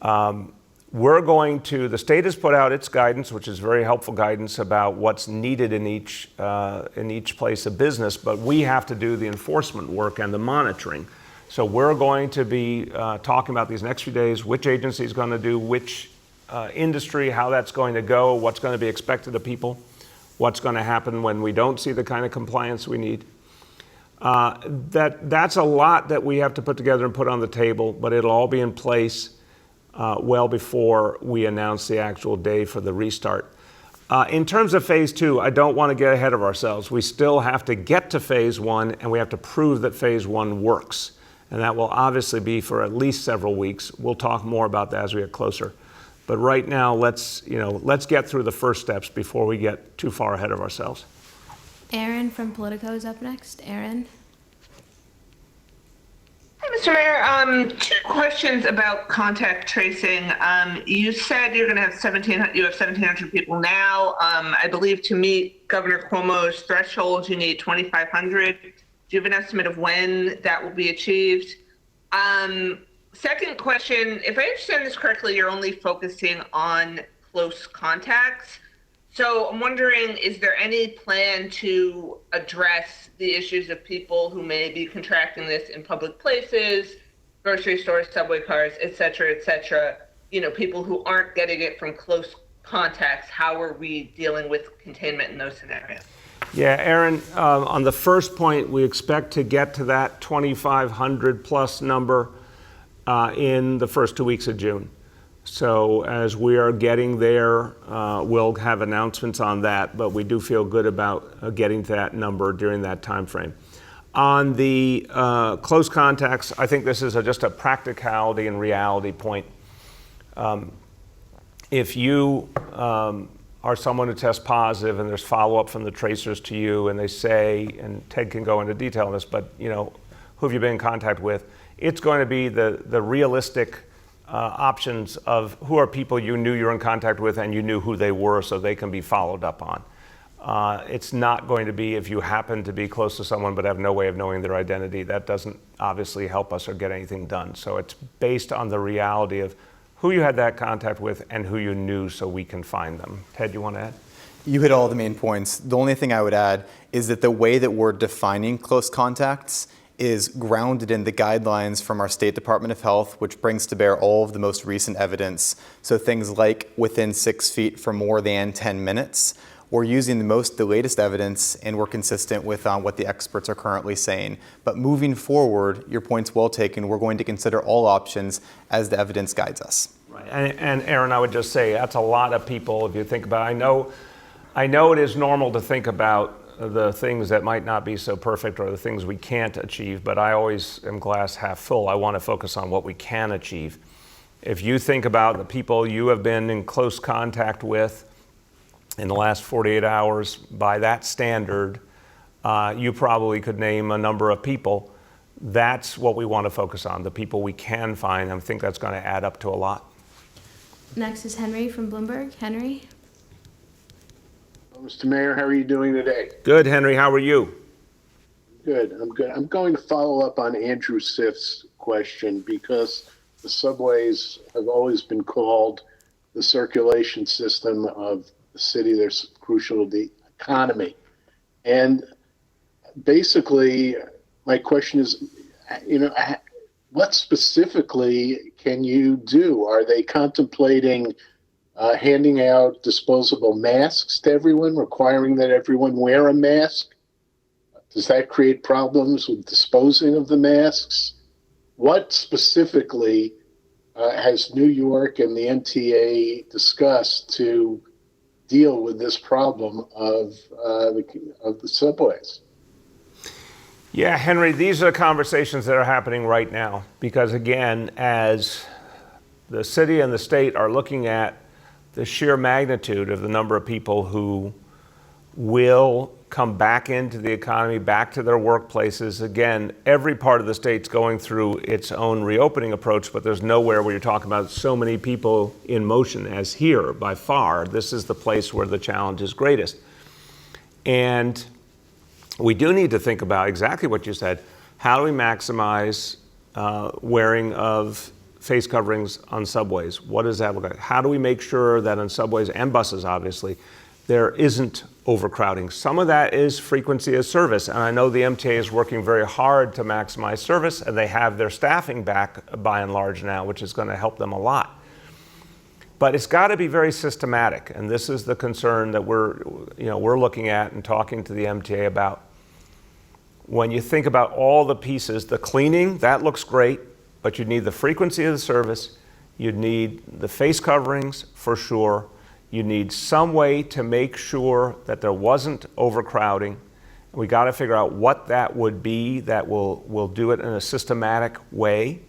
A: The state has put out its guidance, which is very helpful guidance about what's needed in each place of business, but we have to do the enforcement work and the monitoring. So we're going to be talking about these next few days, which agency is going to do which industry, how that's going to go, what's going to be expected of people, what's going to happen when we don't see the kind of compliance we need. That's a lot that we have to put together and put on the table, but it'll all be in place well before we announce the actual day for the restart. In terms of phase two, I don't want to get ahead of ourselves. We still have to get to phase one, and we have to prove that phase one works. And that will obviously be for at least several weeks. We'll talk more about that as we get closer. But right now, let's get through the first steps before we get too far ahead of ourselves.
C: Aaron from Politico is up next. Aaron?
L: Hi, Mr. Mayor. Two questions about contact tracing. You said you're going to have 1,700 people now. I believe to meet Governor Cuomo's threshold, you need 2,500. Do you have an estimate of when that will be achieved? Second question, if I understand this correctly, you're only focusing on close contacts. So I'm wondering, is there any plan to address the issues of people who may be contracting this in public places, grocery stores, subway cars, et cetera, people who aren't getting it from close contacts? How are we dealing with containment in those scenarios?
A: Yeah, Aaron, on the first point, we expect to get to that 2,500 plus number in the first 2 weeks of June. So as we are getting there, we'll have announcements on that, but we do feel good about getting to that number during that time frame. On the close contacts, I think this is just a practicality and reality point. If you are someone who tests positive and there's follow-up from the tracers to you and they say, and Ted can go into detail on this, but who have you been in contact with? It's going to be the realistic options of who are people you knew you were in contact with and you knew who they were so they can be followed up on. It's not going to be if you happen to be close to someone but have no way of knowing their identity. That doesn't obviously help us or get anything done. So it's based on the reality of who you had that contact with and who you knew so we can find them. Ted, you want to add?
B: You hit all the main points. The only thing I would add is that the way that we're defining close contacts is grounded in the guidelines from our State Department of Health, which brings to bear all of the most recent evidence. So things like within 6 feet for more than 10 minutes. We're using the latest evidence, and we're consistent with what the experts are currently saying. But moving forward, your point's well taken. We're going to consider all options as the evidence guides us.
A: Right. And Aaron, I would just say that's a lot of people. If you think about it, I know it is normal to think about the things that might not be so perfect or the things we can't achieve, but I always am glass half full. I want to focus on what we can achieve. If you think about the people you have been in close contact with in the last 48 hours, by that standard, you probably could name a number of people. That's what we want to focus on, the people we can find. I think that's going to add up to a lot.
C: Next is Henry from Bloomberg. Henry?
M: Mr. Mayor, how are you doing today?
A: Good, Henry. How are you?
M: Good. I'm good. I'm going to follow up on Andrew Siff's question because the subways have always been called the circulation system of the city. They're crucial to the economy. And basically, my question is, what specifically can you do? Are they contemplating handing out disposable masks to everyone, requiring that everyone wear a mask? Does that create problems with disposing of the masks? What specifically has New York and the MTA discussed to deal with this problem of the subways?
A: Yeah, Henry, these are conversations that are happening right now because, again, as the city and the state are looking at the sheer magnitude of the number of people who will come back into the economy, back to their workplaces. Again, every part of the state's going through its own reopening approach, but there's nowhere where you're talking about so many people in motion as here by far. This is the place where the challenge is greatest. And we do need to think about exactly what you said. How do we maximize wearing of face coverings on subways? What does that look like? How do we make sure that on subways and buses, obviously, there isn't overcrowding? Some of that is frequency of service, and I know the MTA is working very hard to maximize service, and they have their staffing back by and large now, which is going to help them a lot. But it's got to be very systematic, and this is the concern that we're looking at and talking to the MTA about. When you think about all the pieces, the cleaning, that looks great, but you'd need the frequency of the service, you'd need the face coverings for sure, you need some way to make sure that there wasn't overcrowding. We got to figure out what that would be that will do it in a systematic way.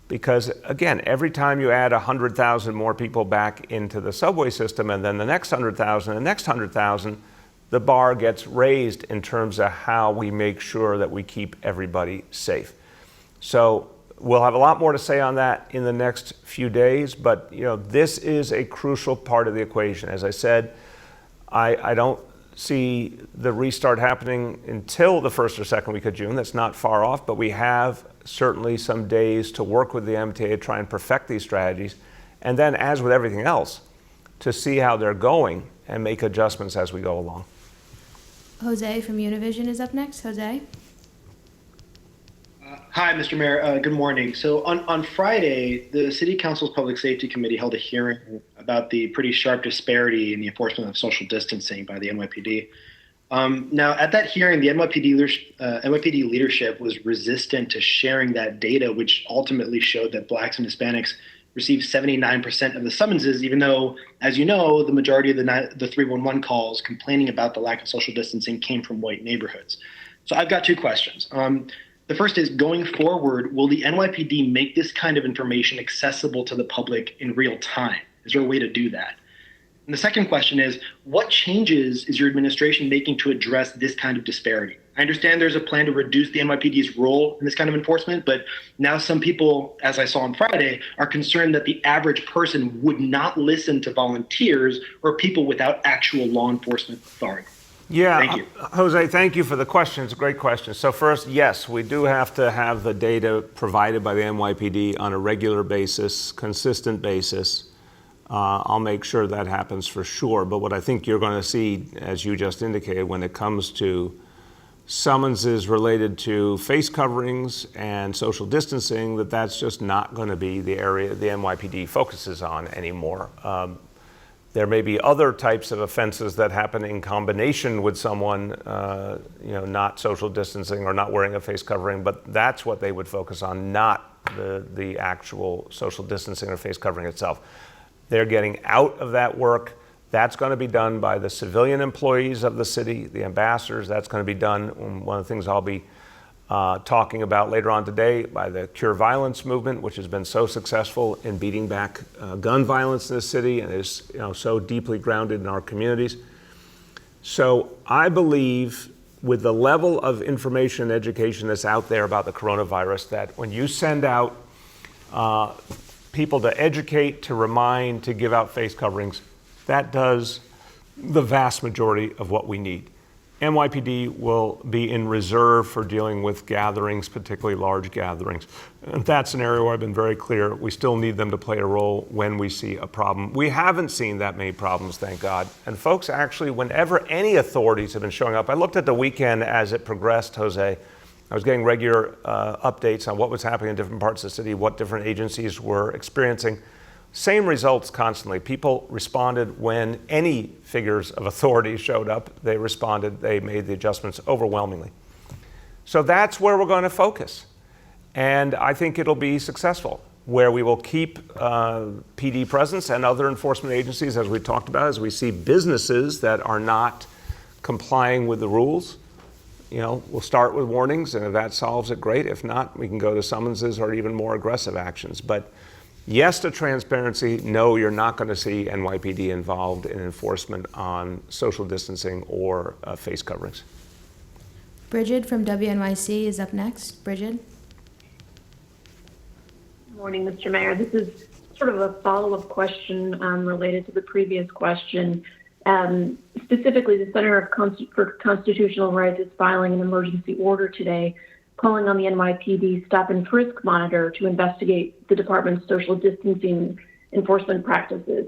A: Because again, every time you add 100,000 more people back into the subway system and then the next 100,000, the next 100,000, the bar gets raised in terms of how we make sure that we keep everybody safe. So we'll have a lot more to say on that in the next few days, but this is a crucial part of the equation. As I said, I don't see the restart happening until the first or second week of June. That's not far off, but we have certainly some days to work with the MTA to try and perfect these strategies. And then, as with everything else, to see how they're going and make adjustments as we go along.
C: Jose from Univision is up next. Jose?
N: Hi, Mr. Mayor. Good morning. So on Friday, the City Council's Public Safety Committee held a hearing about the pretty sharp disparity in the enforcement of social distancing by the NYPD. Now, at that hearing, the NYPD leadership was resistant to sharing that data, which ultimately showed that Blacks and Hispanics received 79% of the summonses, even though, as you know, the majority of the 311 calls complaining about the lack of social distancing came from white neighborhoods. So I've got two questions. The first is, going forward, will the NYPD make this kind of information accessible to the public in real time? Is there a way to do that? And the second question is, what changes is your administration making to address this kind of disparity? I understand there's a plan to reduce the NYPD's role in this kind of enforcement, but now some people, as I saw on Friday, are concerned that the average person would not listen to volunteers or people without actual law enforcement authority.
A: Yeah,
N: Thank you.
A: Jose, thank you for the question. It's a great question. So first, yes, we do have to have the data provided by the NYPD on a regular basis, consistent basis. I'll make sure that happens for sure. But what I think you're going to see, as you just indicated, when it comes to summonses related to face coverings and social distancing, that's just not going to be the area the NYPD focuses on anymore. There may be other types of offenses that happen in combination with someone, not social distancing or not wearing a face covering, but that's what they would focus on, not the actual social distancing or face covering itself. They're getting out of that work. That's going to be done by the civilian employees of the city, the ambassadors. That's going to be done. One of the things I'll be talking about later on today by the Cure Violence movement, which has been so successful in beating back gun violence in this city and is so deeply grounded in our communities. So I believe with the level of information and education that's out there about the coronavirus, that when you send out people to educate, to remind, to give out face coverings, that does the vast majority of what we need. NYPD will be in reserve for dealing with gatherings, particularly large gatherings. And that's an area where I've been very clear. We still need them to play a role when we see a problem. We haven't seen that many problems, thank God. And folks, actually, whenever any authorities have been showing up, I looked at the weekend as it progressed, Jose. I was getting regular updates on what was happening in different parts of the city, what different agencies were experiencing. Same results constantly. People responded when any figures of authority showed up. They responded. They made the adjustments overwhelmingly. So that's where we're going to focus. And I think it'll be successful, where we will keep PD presence and other enforcement agencies, as we talked about, as we see businesses that are not complying with the rules. We'll start with warnings, and if that solves it, great. If not, we can go to summonses or even more aggressive actions. But yes to transparency. No, you're not going to see NYPD involved in enforcement on social distancing or face coverings.
C: Bridget from WNYC is up next. Bridget.
O: Good morning, Mr. Mayor. This is sort of a follow-up question related to the previous question. Specifically, the Center for Constitutional Rights is filing an emergency order today, calling on the NYPD stop and frisk monitor to investigate the department's social distancing enforcement practices.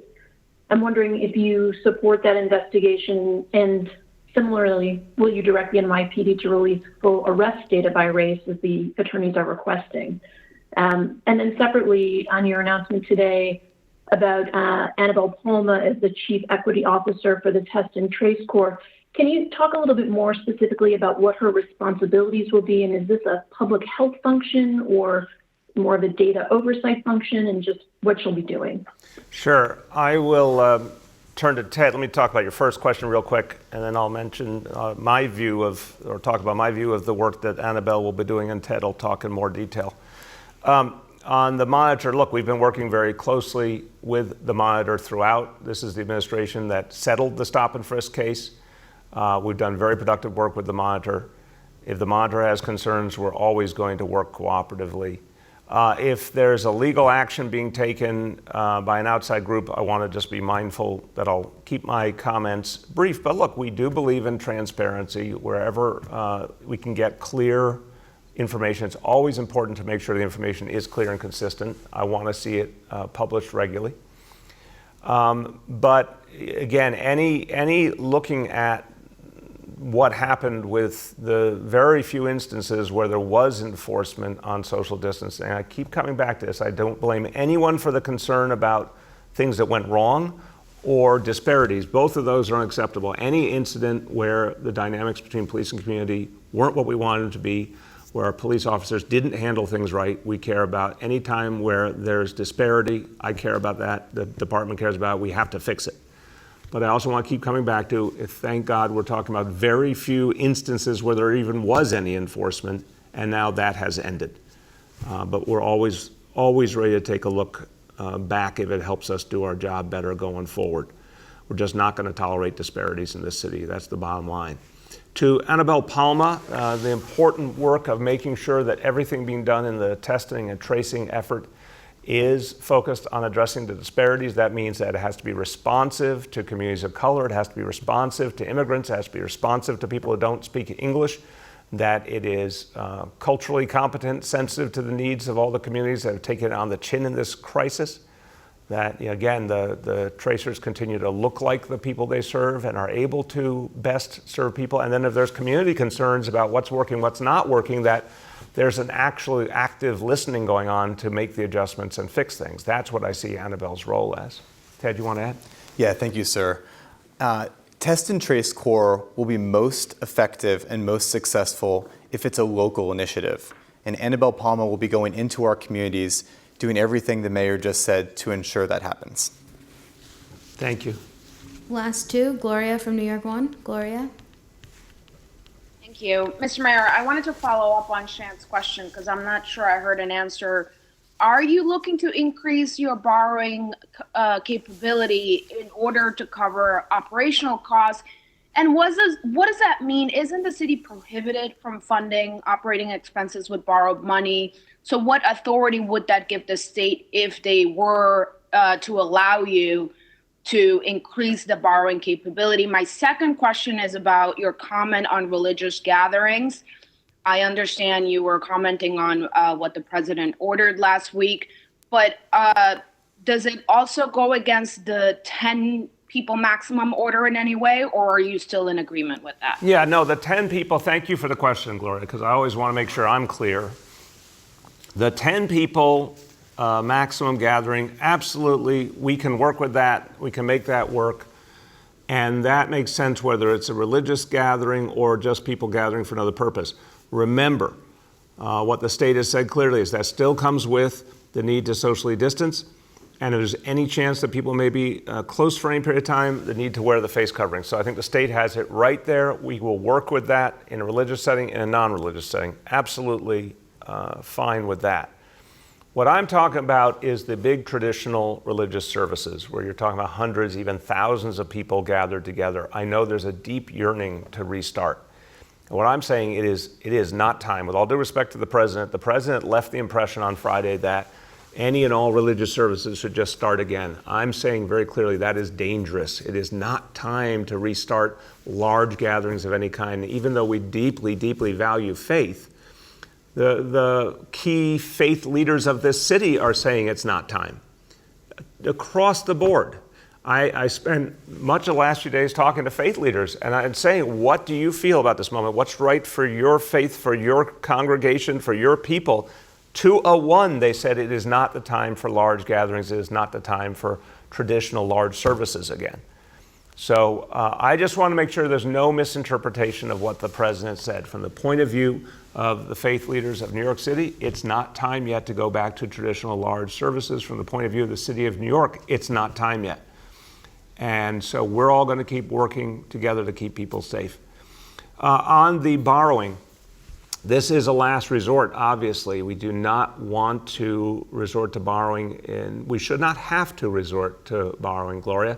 O: I'm wondering if you support that investigation, and similarly, will you direct the NYPD to release full arrest data by race as the attorneys are requesting? And then separately, on your announcement today about Annabelle Palma as the Chief Equity Officer for the Test and Trace Corps, can you talk a little bit more specifically about what her responsibilities will be? And is this a public health function or more of a data oversight function, and just what she'll be doing?
A: Sure. I will turn to Ted. Let me talk about your first question real quick, and then I'll mention talk about my view of the work that Annabelle will be doing, and Ted will talk in more detail. On the monitor, look, we've been working very closely with the monitor throughout. This is the administration that settled the stop and frisk case. We've done very productive work with the monitor. If the monitor has concerns, we're always going to work cooperatively. If there's a legal action being taken by an outside group, I want to just be mindful that I'll keep my comments brief. But look, we do believe in transparency wherever we can get clear information. It's always important to make sure the information is clear and consistent. I want to see it published regularly. But again, any looking at what happened with the very few instances where there was enforcement on social distancing, I keep coming back to this. I don't blame anyone for the concern about things that went wrong or disparities. Both of those are unacceptable. Any incident where the dynamics between police and community weren't what we wanted them to be, where our police officers didn't handle things right, we care about. Any time where there's disparity, I care about that. The department cares about it. We have to fix it. But I also want to keep coming back to, thank God we're talking about very few instances where there even was any enforcement, and now that has ended. But we're always ready to take a look back if it helps us do our job better going forward. We're just not going to tolerate disparities in this city. That's the bottom line. To Annabelle Palma, the important work of making sure that everything being done in the testing and tracing effort is focused on addressing the disparities. That means that it has to be responsive to communities of color, it has to be responsive to immigrants, it has to be responsive to people who don't speak English, that it is culturally competent, sensitive to the needs of all the communities that have taken it on the chin in this crisis. That, again, the tracers continue to look like the people they serve and are able to best serve people. And then if there's community concerns about what's working, what's not working, that there's an actually active listening going on to make the adjustments and fix things. That's what I see Annabelle's role as. Ted, you want to add?
B: Yeah, thank you, sir. Test and Trace Core will be most effective and most successful if it's a local initiative. And Annabelle Palma will be going into our communities, doing everything the mayor just said to ensure that happens.
A: Thank you.
C: Last two, Gloria from New York 1. Gloria?
P: Thank you. Mr. Mayor, I wanted to follow up on Shant's question because I'm not sure I heard an answer. Are you looking to increase your borrowing capability in order to cover operational costs? And what does that mean? Isn't the city prohibited from funding operating expenses with borrowed money? So what authority would that give the state if they were to allow you to increase the borrowing capability? My second question is about your comment on religious gatherings. I understand you were commenting on what the president ordered last week, but does it also go against the 10 people maximum order in any way, or are you still in agreement with that?
A: Yeah, no, the 10 people, thank you for the question, Gloria, because I always want to make sure I'm clear. The 10 people maximum gathering, absolutely, we can work with that. We can make that work. And that makes sense whether it's a religious gathering or just people gathering for another purpose. Remember, what the state has said clearly is that still comes with the need to socially distance. And if there's any chance that people may be close for any period of time, the need to wear the face covering. So I think the state has it right there. We will work with that in a religious setting and a non-religious setting. Absolutely fine with that. What I'm talking about is the big traditional religious services where you're talking about hundreds, even thousands of people gathered together. I know there's a deep yearning to restart. And what I'm saying, it is not time. With all due respect to the president left the impression on Friday that any and all religious services should just start again. I'm saying very clearly that is dangerous. It is not time to restart large gatherings of any kind, even though we deeply, deeply value faith. The key faith leaders of this city are saying it's not time. Across the board. I spent much of the last few days talking to faith leaders, and I'm saying, what do you feel about this moment? What's right for your faith, for your congregation, for your people? 201, they said it is not the time for large gatherings. It is not the time for traditional large services again. So I just want to make sure there's no misinterpretation of what the president said. From the point of view of the faith leaders of New York City, it's not time yet to go back to traditional large services. From the point of view of the city of New York, it's not time yet. And so we're all going to keep working together to keep people safe. On the borrowing, this is a last resort, obviously. We do not want to resort to borrowing, and we should not have to resort to borrowing, Gloria.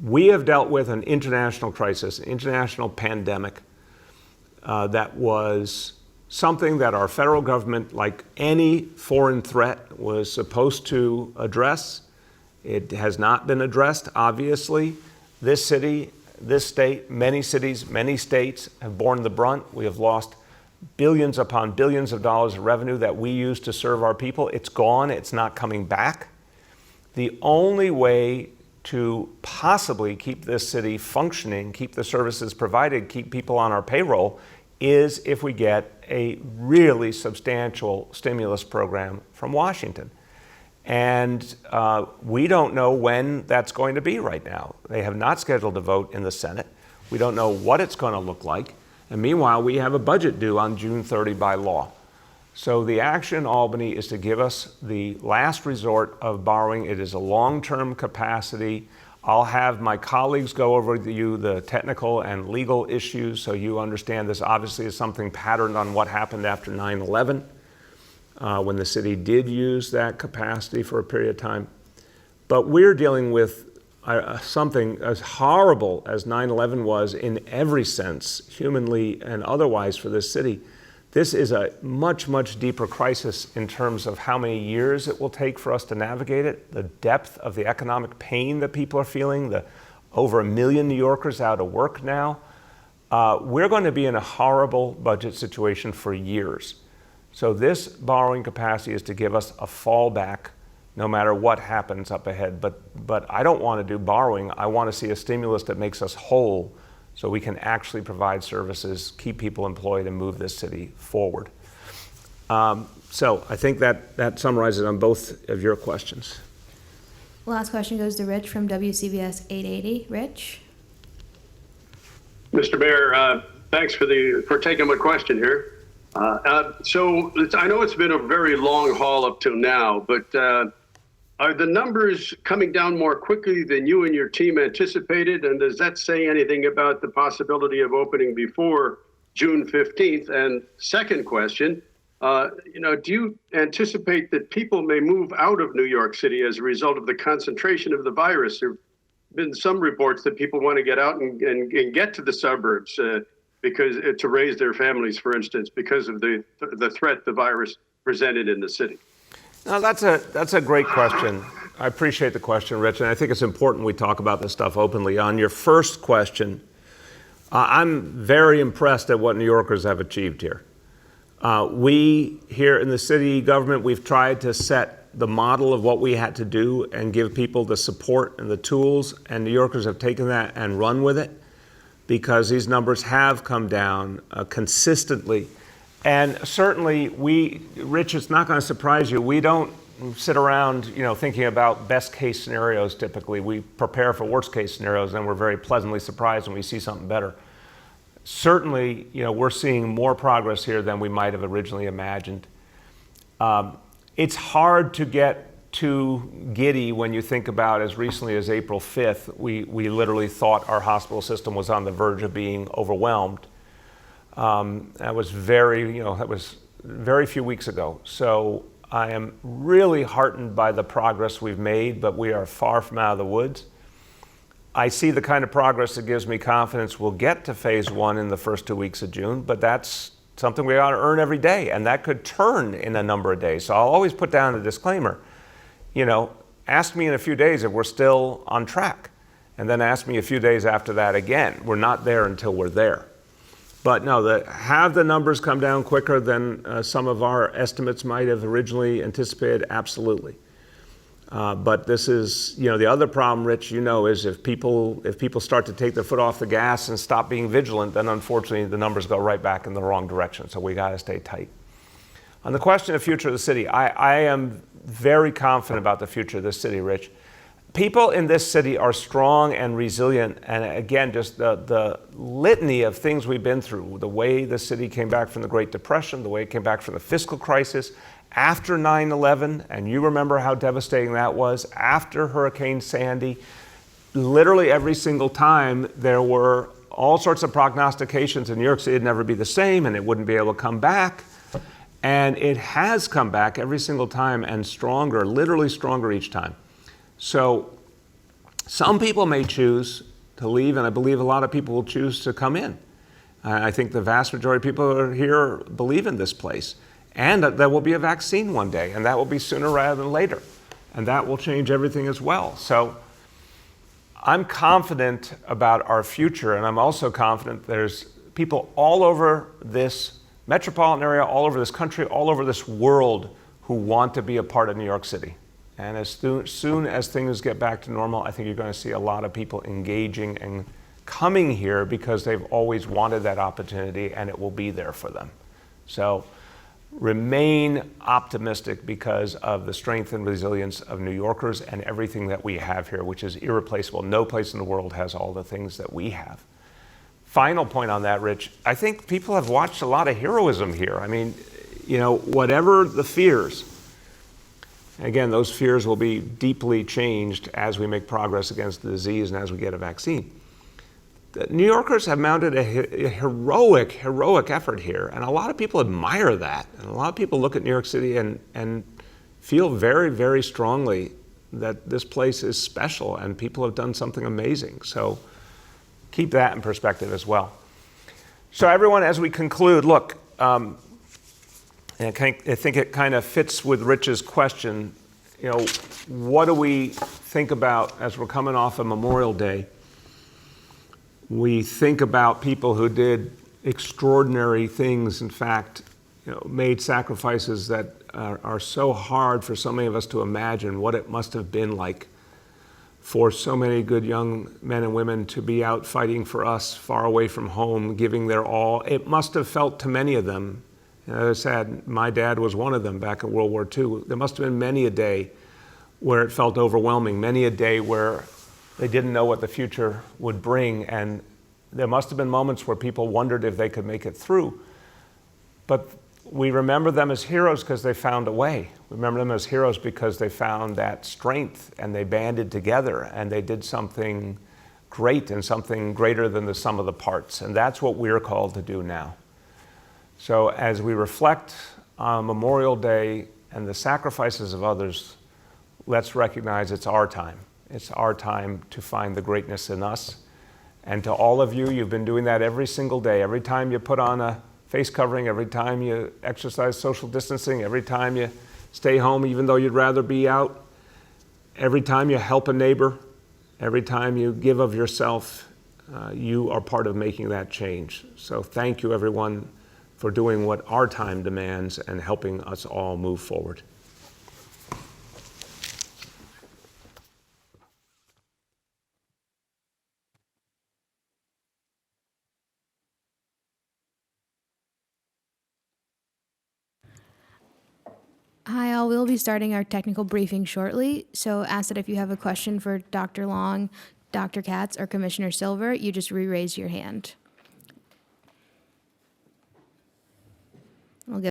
A: We have dealt with an international crisis, an international pandemic that was something that our federal government, like any foreign threat, was supposed to address. It has not been addressed, obviously. This city, this state, many cities, many states have borne the brunt. We have lost billions upon billions of dollars of revenue that we use to serve our people. It's gone. It's not coming back. The only way to possibly keep this city functioning, keep the services provided, keep people on our payroll, is if we get a really substantial stimulus program from Washington. And we don't know when that's going to be right now. They have not scheduled a vote in the Senate. We don't know what it's going to look like. And meanwhile, we have a budget due on June 30 by law. So the action in Albany is to give us the last resort of borrowing. It is a long-term capacity. I'll have my colleagues go over with you the technical and legal issues so you understand this obviously is something patterned on what happened after 9/11 when the city did use that capacity for a period of time. But we're dealing with something as horrible as 9/11 was in every sense, humanly and otherwise, for this city, this is a much, much deeper crisis in terms of how many years it will take for us to navigate it, the depth of the economic pain that people are feeling, the over 1 million New Yorkers out of work now. We're going to be in a horrible budget situation for years. So this borrowing capacity is to give us a fallback no matter what happens up ahead. But I don't want to do borrowing. I want to see a stimulus that makes us whole so we can actually provide services, keep people employed, and move this city forward. So I think that summarizes on both of your questions.
C: Last question goes to Rich from WCBS 880. Rich?
Q: Mr. Mayor, thanks for taking my question here. So I know it's been a very long haul up till now, but are the numbers coming down more quickly than you and your team anticipated? And does that say anything about the possibility of opening before June 15th? And second question, do you anticipate that people may move out of New York City as a result of the concentration of the virus? There have been some reports that people want to get out and get to the suburbs because to raise their families, for instance, because of the threat the virus presented in the city.
A: No, that's a great question. I appreciate the question, Rich, and I think it's important we talk about this stuff openly. On your first question, I'm very impressed at what New Yorkers have achieved here. We here in the city government, we've tried to set the model of what we had to do and give people the support and the tools, and New Yorkers have taken that and run with it because these numbers have come down consistently. And certainly Rich, it's not going to surprise you, we don't sit around, thinking about best case scenarios typically. We prepare for worst case scenarios, and we're very pleasantly surprised when we see something better. Certainly, we're seeing more progress here than we might have originally imagined. It's hard to get too giddy when you think about as recently as April 5th, we literally thought our hospital system was on the verge of being overwhelmed. That was very few weeks ago. So I am really heartened by the progress we've made, but we are far from out of the woods. I see the kind of progress that gives me confidence we'll get to phase 1 in the first 2 weeks of June, but that's something we ought to earn every day, and that could turn in a number of days. So I'll always put down a disclaimer. Ask me in a few days if we're still on track, and then ask me a few days after that again. We're not there until we're there. But no, have the numbers come down quicker than some of our estimates might have originally anticipated? Absolutely. But this is, the other problem, Rich, is if people start to take their foot off the gas and stop being vigilant, then unfortunately the numbers go right back in the wrong direction. So we got to stay tight. On the question of the future of the city, I am very confident about the future of this city, Rich. People in this city are strong and resilient, and again, just the litany of things we've been through, the way the city came back from the Great Depression, the way it came back from the fiscal crisis, after 9/11, and you remember how devastating that was, after Hurricane Sandy, literally every single time there were all sorts of prognostications in New York City it'd never be the same and it wouldn't be able to come back. And it has come back every single time and stronger, literally stronger each time. So some people may choose to leave, and I believe a lot of people will choose to come in. I think the vast majority of people who are here believe in this place. And that there will be a vaccine one day, and that will be sooner rather than later. And that will change everything as well. So I'm confident about our future, and I'm also confident there's people all over this metropolitan area, all over this country, all over this world who want to be a part of New York City. And as soon as things get back to normal, I think you're going to see a lot of people engaging and coming here because they've always wanted that opportunity, and it will be there for them. So remain optimistic because of the strength and resilience of New Yorkers and everything that we have here, which is irreplaceable. No place in the world has all the things that we have. Final point on that, Rich, I think people have watched a lot of heroism here. I mean, whatever the fears, again, those fears will be deeply changed as we make progress against the disease and as we get a vaccine. The New Yorkers have mounted a heroic effort here, and a lot of people admire that. And a lot of people look at New York City and feel very, very strongly that this place is special and people have done something amazing. So keep that in perspective as well. So everyone, as we conclude, look, and I think it kind of fits with Rich's question. You know, what do we think about as we're coming off of Memorial Day? We think about people who did extraordinary things, in fact, you know, made sacrifices that are so hard for so many of us to imagine what it must have been like for so many good young men and women to be out fighting for us far away from home, giving their all. It must have felt to many of them, as I said, my dad was one of them back in World War II. There must have been many a day where it felt overwhelming, many a day where they didn't know what the future would bring, and there must have been moments where people wondered if they could make it through. But we remember them as heroes because they found a way. We remember them as heroes because they found that strength and they banded together and they did something great and something greater than the sum of the parts. And that's what we're called to do now. So as we reflect on Memorial Day and the sacrifices of others, let's recognize it's our time. It's our time to find the greatness in us. And to all of you, you've been doing that every single day. Every time you put on a face covering, every time you exercise social distancing, every time you stay home even though you'd rather be out, every time you help a neighbor, every time you give of yourself, you are part of making that change. So thank you, everyone, for doing what our time demands and helping us all move forward.
C: Hi all, we'll be starting our technical briefing shortly, so ask that if you have a question for Dr. Long, Dr. Katz, or Commissioner Silver, you just re-raise your hand. We'll give